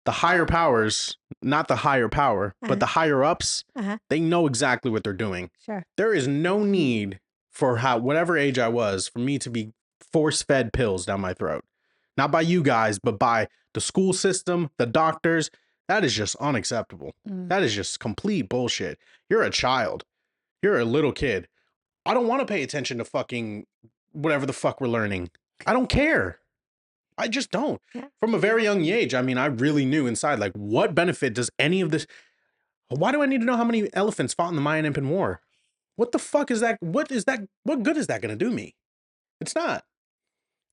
The higher powers, not the higher power, Uh-huh. but the higher ups, Uh-huh. they know exactly what they're doing. Sure. There is no need for whatever age I was, for me to be force-fed pills down my throat. Not by you guys, but by the school system, the doctors. That is just unacceptable. Mm. That is just complete bullshit. You're a child. You're a little kid. I don't want to pay attention to fucking whatever the fuck we're learning. I don't care. I just don't. Yeah. From a very young age, I mean, I really knew inside, like, what benefit does any of this? Why do I need to know how many elephants fought in the Mayan Impan War? What the fuck is that? What good is that going to do me? It's not.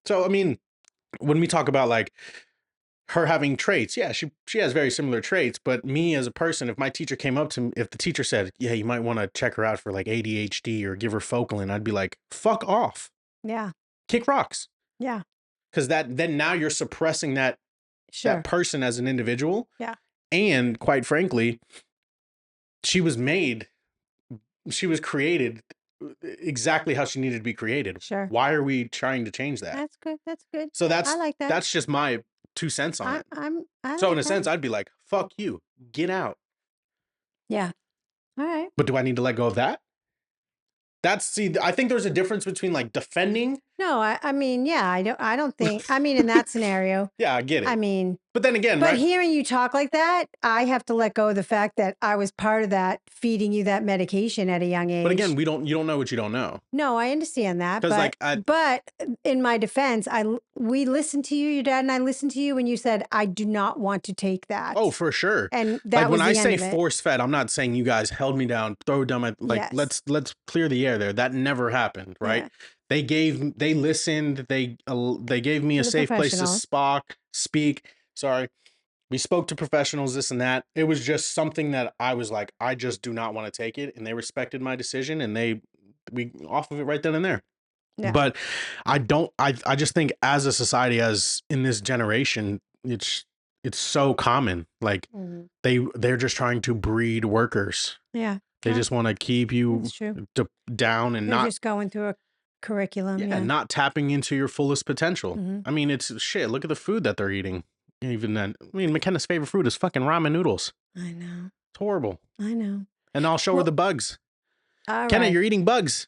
So, I mean, when we talk about like her having traits, yeah, she has very similar traits, but me as a person, if my teacher came up to me, if the teacher said, yeah, you might want to check her out for like ADHD or give her Focalin, I'd be like, fuck off. Yeah. Kick rocks. Yeah. Because then now you're suppressing that Sure. that person as an individual. Yeah. And quite frankly, she was created exactly how she needed to be created. Sure. Why are we trying to change that? That's good. That's good. So I like that. that's just my 2 cents on it. So in a sense, I'd be like, fuck you. Get out. Yeah. All right. But do I need to let go of that? I think there's a difference between like defending. No, I mean, yeah, I don't think, I mean, in that scenario, Yeah, I get it. I mean, but then again, but right? hearing you talk like that, I have to let go of the fact that I was part of that, feeding you that medication at a young age. But again, you don't know what you don't know. No, I understand that. 'Cause, But, like, but in my defense, we listened to you, your dad and I listened to you when you said, I do not want to take that. Oh, for sure. And that Like was when the I end say of it. force fed, I'm not saying you guys held me down, throw down my, like, Yes. let's clear the air there. That never happened, right? Yeah. They listened, they gave me a The safe place to professionals. speak. Sorry. We spoke to professionals, this and that. It was just something that I was like, I just do not want to take it, and they respected my decision, and we off of it right then and there. Yeah. But I don't. I just think as a society, as in this generation, it's so common. Like Mhm. they're just trying to breed workers. Yeah. They Yeah, just want to keep you that's true. down and They're not just going through a curriculum. yeah, Yeah. not tapping into your fullest potential. Hmm. I mean, it's shit. Look at the food that they're eating. Even then, I mean, McKenna's favorite food is fucking ramen noodles. I know. It's horrible. I know. And I'll show her Well, the bugs. all Kenna, right. you're eating bugs.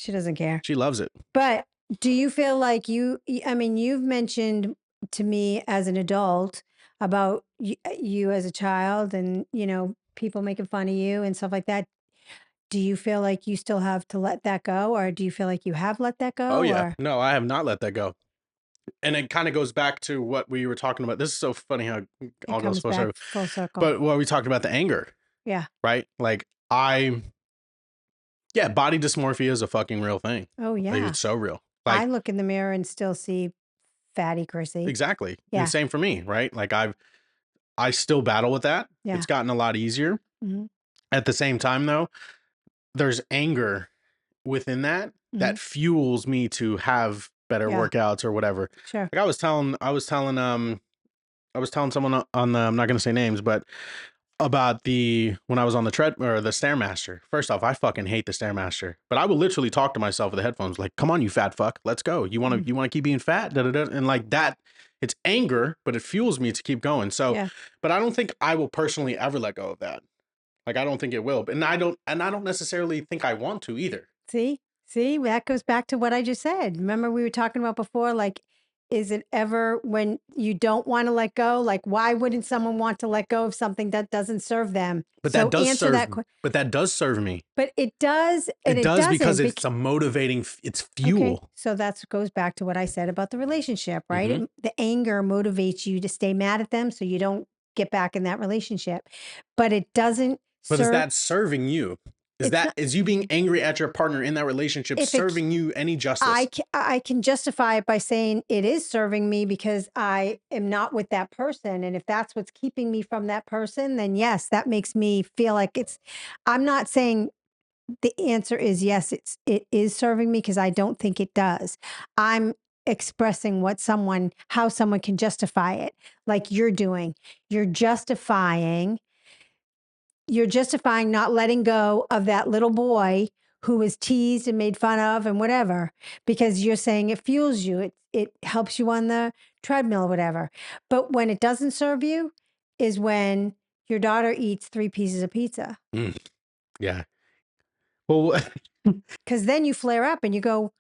She doesn't care. She loves it. But do you feel like I mean, you've mentioned to me as an adult about you as a child and, people making fun of you and stuff like that. Do you feel like you still have to let that go, or do you feel like you have let that Oh go, yeah. or No, I have not let that go. And it kind of goes back to what we were talking about. This is so funny how it it all goes comes full back circle. full circle? But what we talked about the anger, Yeah. right? Like yeah, body dysmorphia is a fucking real thing. Oh, Like yeah. it's so real. I Like look in the mirror and still see fatty Chrissy. exactly. Yeah. And same for me, right? Like I still battle with that. Yeah. It's gotten a lot easier. Hmm. At the same time though, there's anger within that fuels me to have better Yeah. workouts or whatever. Sure. Like I was telling someone on the, I'm not going to say names, but about when I was on the tread or the Stairmaster. First off, I fucking hate the Stairmaster, but I would literally talk to myself with the headphones, like, come on, you fat fuck, let's go. You want to keep being fat? Da, da, da. And like that, it's anger, but it fuels me to keep going. So, Yeah. but I don't think I will personally ever let go of that. Like, I don't think it will, and I don't necessarily think I want to either. See, that goes back to what I just said. Remember, we were talking about before, like, is it ever when you don't want to let go? Like, why wouldn't someone want to let go of something that doesn't serve them? But So that does answer serve. that. But that does serve me. But it does, and It it does doesn't because it's a motivating. It's fuel. Okay, so that goes back to what I said about the relationship, right? The anger motivates you to stay mad at them, so you don't get back in that relationship. But it doesn't But is serve. that serving you? It's not. Is you being angry at your partner in that relationship If it, serving you any justice? I can justify it by saying it is serving me because I am not with that person. And if that's what's keeping me from that person, then yes, that makes me feel like I'm not saying the answer is yes, it is serving me because I don't think it does. I'm expressing how someone can justify it, like you're doing. You're justifying not letting go of that little boy who was teased and made fun of and whatever, because you're saying it fuels you. It helps you on the treadmill or whatever. But when it doesn't serve you is when your daughter eats 3 pieces of pizza. Yeah. Well, because then you flare up and you go,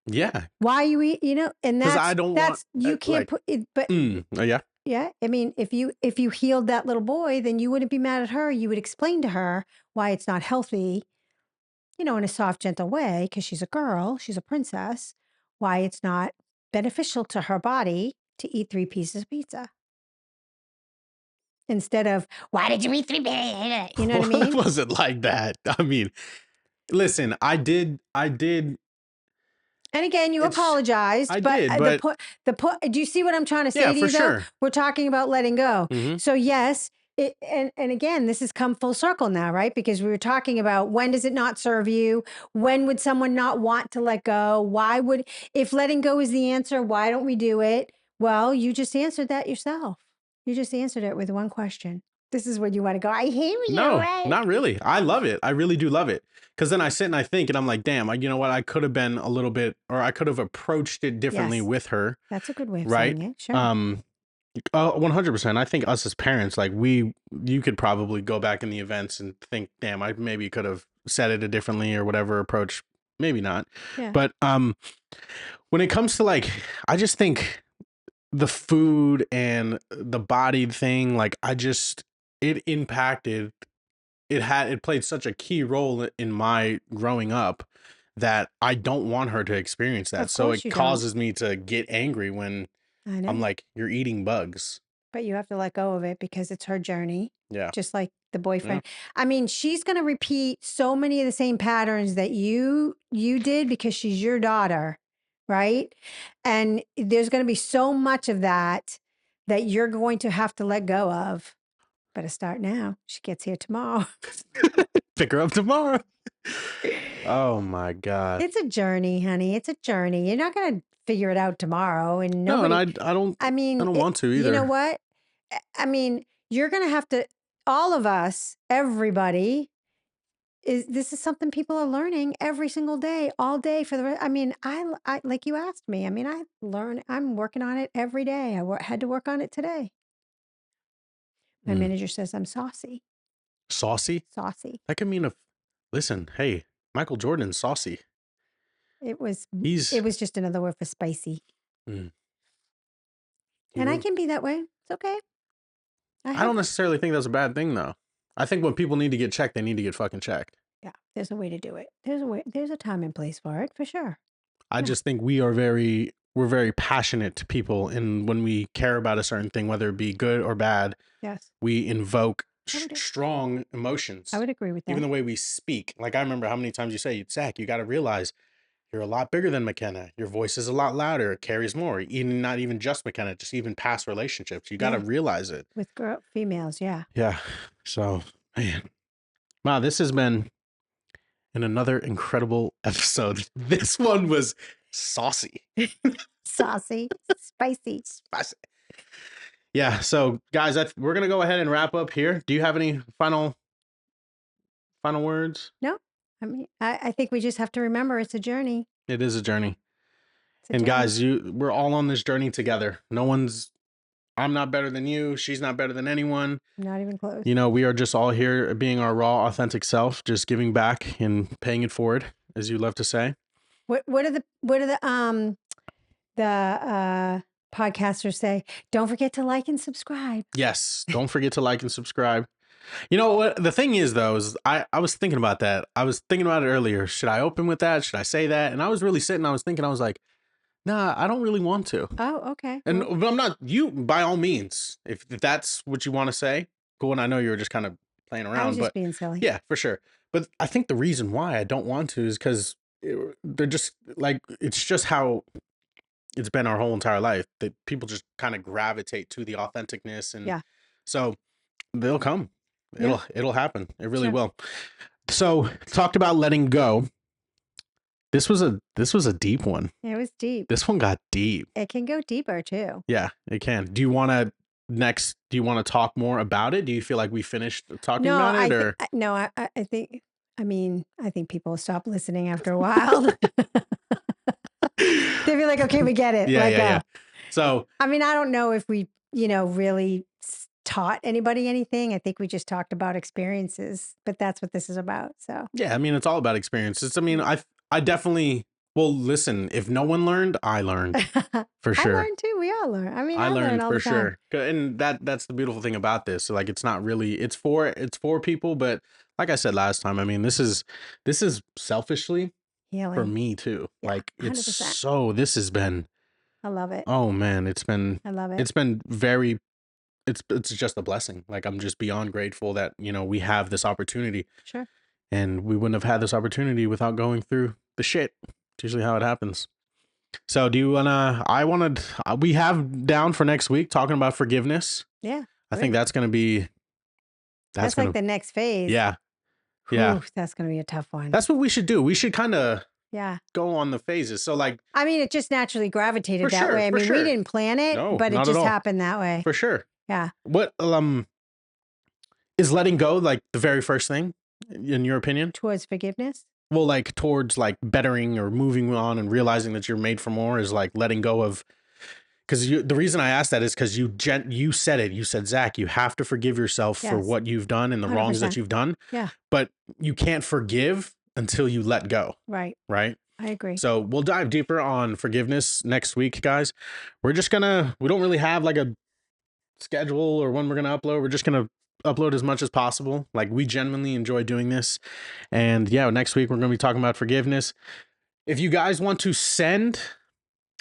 yeah. why you eat, and Because I don't want. you can't put it, but yeah. yeah, I mean, if you healed that little boy, then you wouldn't be mad at her. You would explain to her why it's not healthy, in a soft, gentle way, because she's a girl, she's a princess, why it's not beneficial to her body to eat 3 pieces of pizza. Instead of, why did you eat 3 pieces? You know what I mean? It wasn't like that. I mean, listen, I did. And again, you apologized, I but did, but the point. Do you see what I'm trying to say yeah, to for you? Though sure. we're talking about letting go. Mm-hmm. So yes, and again, this has come full circle now, right? Because we were talking about when does it not serve you? When would someone not want to let go? If letting go is the answer, why don't we do it? Well, you just answered that yourself. You just answered it with one question. This is where you want to go. I hear you. No, Right? not really. I love it. I really do love it. Because then I sit and I think, and I'm like, damn, you know what? I could have been a little bit, or I could have approached it differently Yes. with her. That's a good way of right? saying it. Sure. 100%. I think us as parents, like you could probably go back in the events and think, damn, I maybe could have said it a differently or whatever approach. Maybe not. Yeah. But when it comes to like, I just think the food and the body thing, like it impacted, it played such a key role in my growing up that I don't want her to experience that. Of So course it you don't. causes me to get angry when I know. I'm like, you're eating bugs. But you have to let go of it because it's her journey. Yeah. Just like the boyfriend. I mean, she's going to repeat so many of the same patterns that you did because she's your daughter, right? And there's going to be so much of that that you're going to have to let go of. Better start now. She gets here tomorrow. Pick her up tomorrow. Oh my God. It's a journey, honey. It's a journey. You're not going to figure it out tomorrow. And No, nobody, and I don't I mean, want to either. you know what? I mean, you're going to have to, all of us, everybody, this is something people are learning every single day, all day for the rest. I mean, I like you asked me. I mean, I'm working on it every day. Had to work on it today. My manager says I'm saucy. Saucy? Saucy. That could mean listen, hey, Michael Jordan's saucy. It was just another word for spicy. And I can be that way. It's okay. I don't necessarily think that's a bad thing though. I think when people need to get checked, they need to get fucking checked. Yeah, there's a way to do it. There's a time and place for it, for sure. I just think we're very passionate people, and when we care about a certain thing, whether it be good or bad, yes, we invoke strong emotions. I would agree with that. Even the way we speak. Like I remember how many times you say, Zach, you got to realize you're a lot bigger than McKenna. Your voice is a lot louder. It carries more. Even not even just McKenna, just even past relationships. You got to realize it. With females, yeah. Yeah. So, man. Wow, this has been another incredible episode. This one was saucy. Saucy, spicy. Spicy. Yeah. So, guys, we're going to go ahead and wrap up here. Do you have any final words? No. I mean, I think we just have to remember it's a journey. It is a journey. And guys, we're all on this journey together. I'm not better than you. She's not better than anyone. Not even close. You know, we are just all here being our raw, authentic self, just giving back and paying it forward, as you love to say. What are the podcasters say? Don't forget to like and subscribe. Yes. Don't forget to like and subscribe. You know what? The thing is, though, is I was thinking about that. I was thinking about it earlier. Should I open with that? Should I say that? And I was really sitting, I was thinking, I was like, nah, I don't really want to. Oh, okay. And but I'm not, you, by all means, if that's what you want to say, cool. And I know you were just kind of playing around. I was just being silly. Yeah, for sure. But I think the reason why I don't want to is because they're just like, it's just how it's been our whole entire life that people just kind of gravitate to the authenticness. And so they'll come. It'll happen. It really will. So talked about letting go. This was a deep one. It was deep. This one got deep. It can go deeper too. Yeah, it can. Do you want to talk more about it? Do you feel like we finished talking about it? I think people will stop listening after a while. They'll be like, okay, we get it. Yeah. So, I mean, I don't know if we, really taught anybody anything. I think we just talked about experiences, but that's what this is about. So, yeah, I mean, it's all about experiences. I mean, I definitely, well, listen, if no one learned, I learned for sure. I learned too. We all learn. I mean, I learned all for the time. sure. And that's the beautiful thing about this. So like, it's not really, it's for people, but like I said last time, I mean, this is selfishly healing for me too. Yeah, like 100%. This has been, I love it. Oh man, I love it. It's been it's just a blessing. Like I'm just beyond grateful that, we have this opportunity. Sure. And we wouldn't have had this opportunity without going through the shit. It's usually how it happens. So do you we have down for next week talking about forgiveness. Yeah. I think that's going to be, that's like the next phase. Yeah. Whew, yeah. That's going to be a tough one. That's what we should do. We should kind of go on the phases. So like, I mean, it just naturally gravitated that way. I mean, we didn't plan it, but it just happened that way. For sure. Yeah. What, is letting go like the very first thing in your opinion? Towards forgiveness? Well, like towards like bettering or moving on and realizing that you're made for more is like letting go of, because the reason I asked that is because you said it. You said, Zach, you have to forgive yourself for what you've done and the 100%. Wrongs that you've done. Yeah. But you can't forgive until you let go. Right. Right. I agree. So we'll dive deeper on forgiveness next week, guys. We don't really have like a schedule or when we're going to upload. We're just going to upload as much as possible. Like we genuinely enjoy doing this. And next week we're going to be talking about forgiveness. If you guys want to I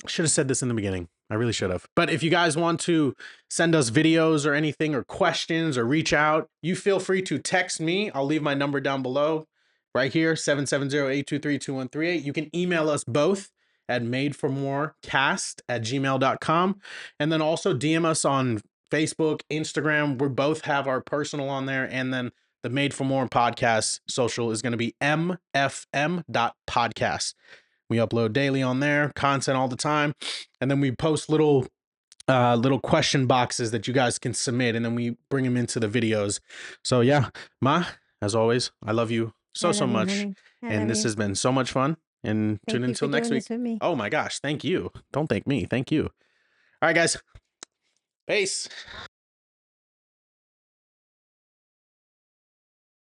should have said this in the beginning. I really should have. But if you guys want to send us videos or anything or questions or reach out, you feel free to text me. I'll leave my number down below right here, 770-823-2138. You can email us both at madeformorecast@gmail.com. And then also DM us on Facebook, Instagram. We both have our personal on there. And then the Made for More podcast social is going to be mfm.podcast. We upload daily on there, content all the time. And then we post little question boxes that you guys can submit, and then we bring them into the videos. So yeah, Ma, as always, I love you so much. Honey. And this has been so much fun. And tune in until next week. With me. Oh my gosh, thank you. Don't thank me. Thank you. All right, guys. Peace.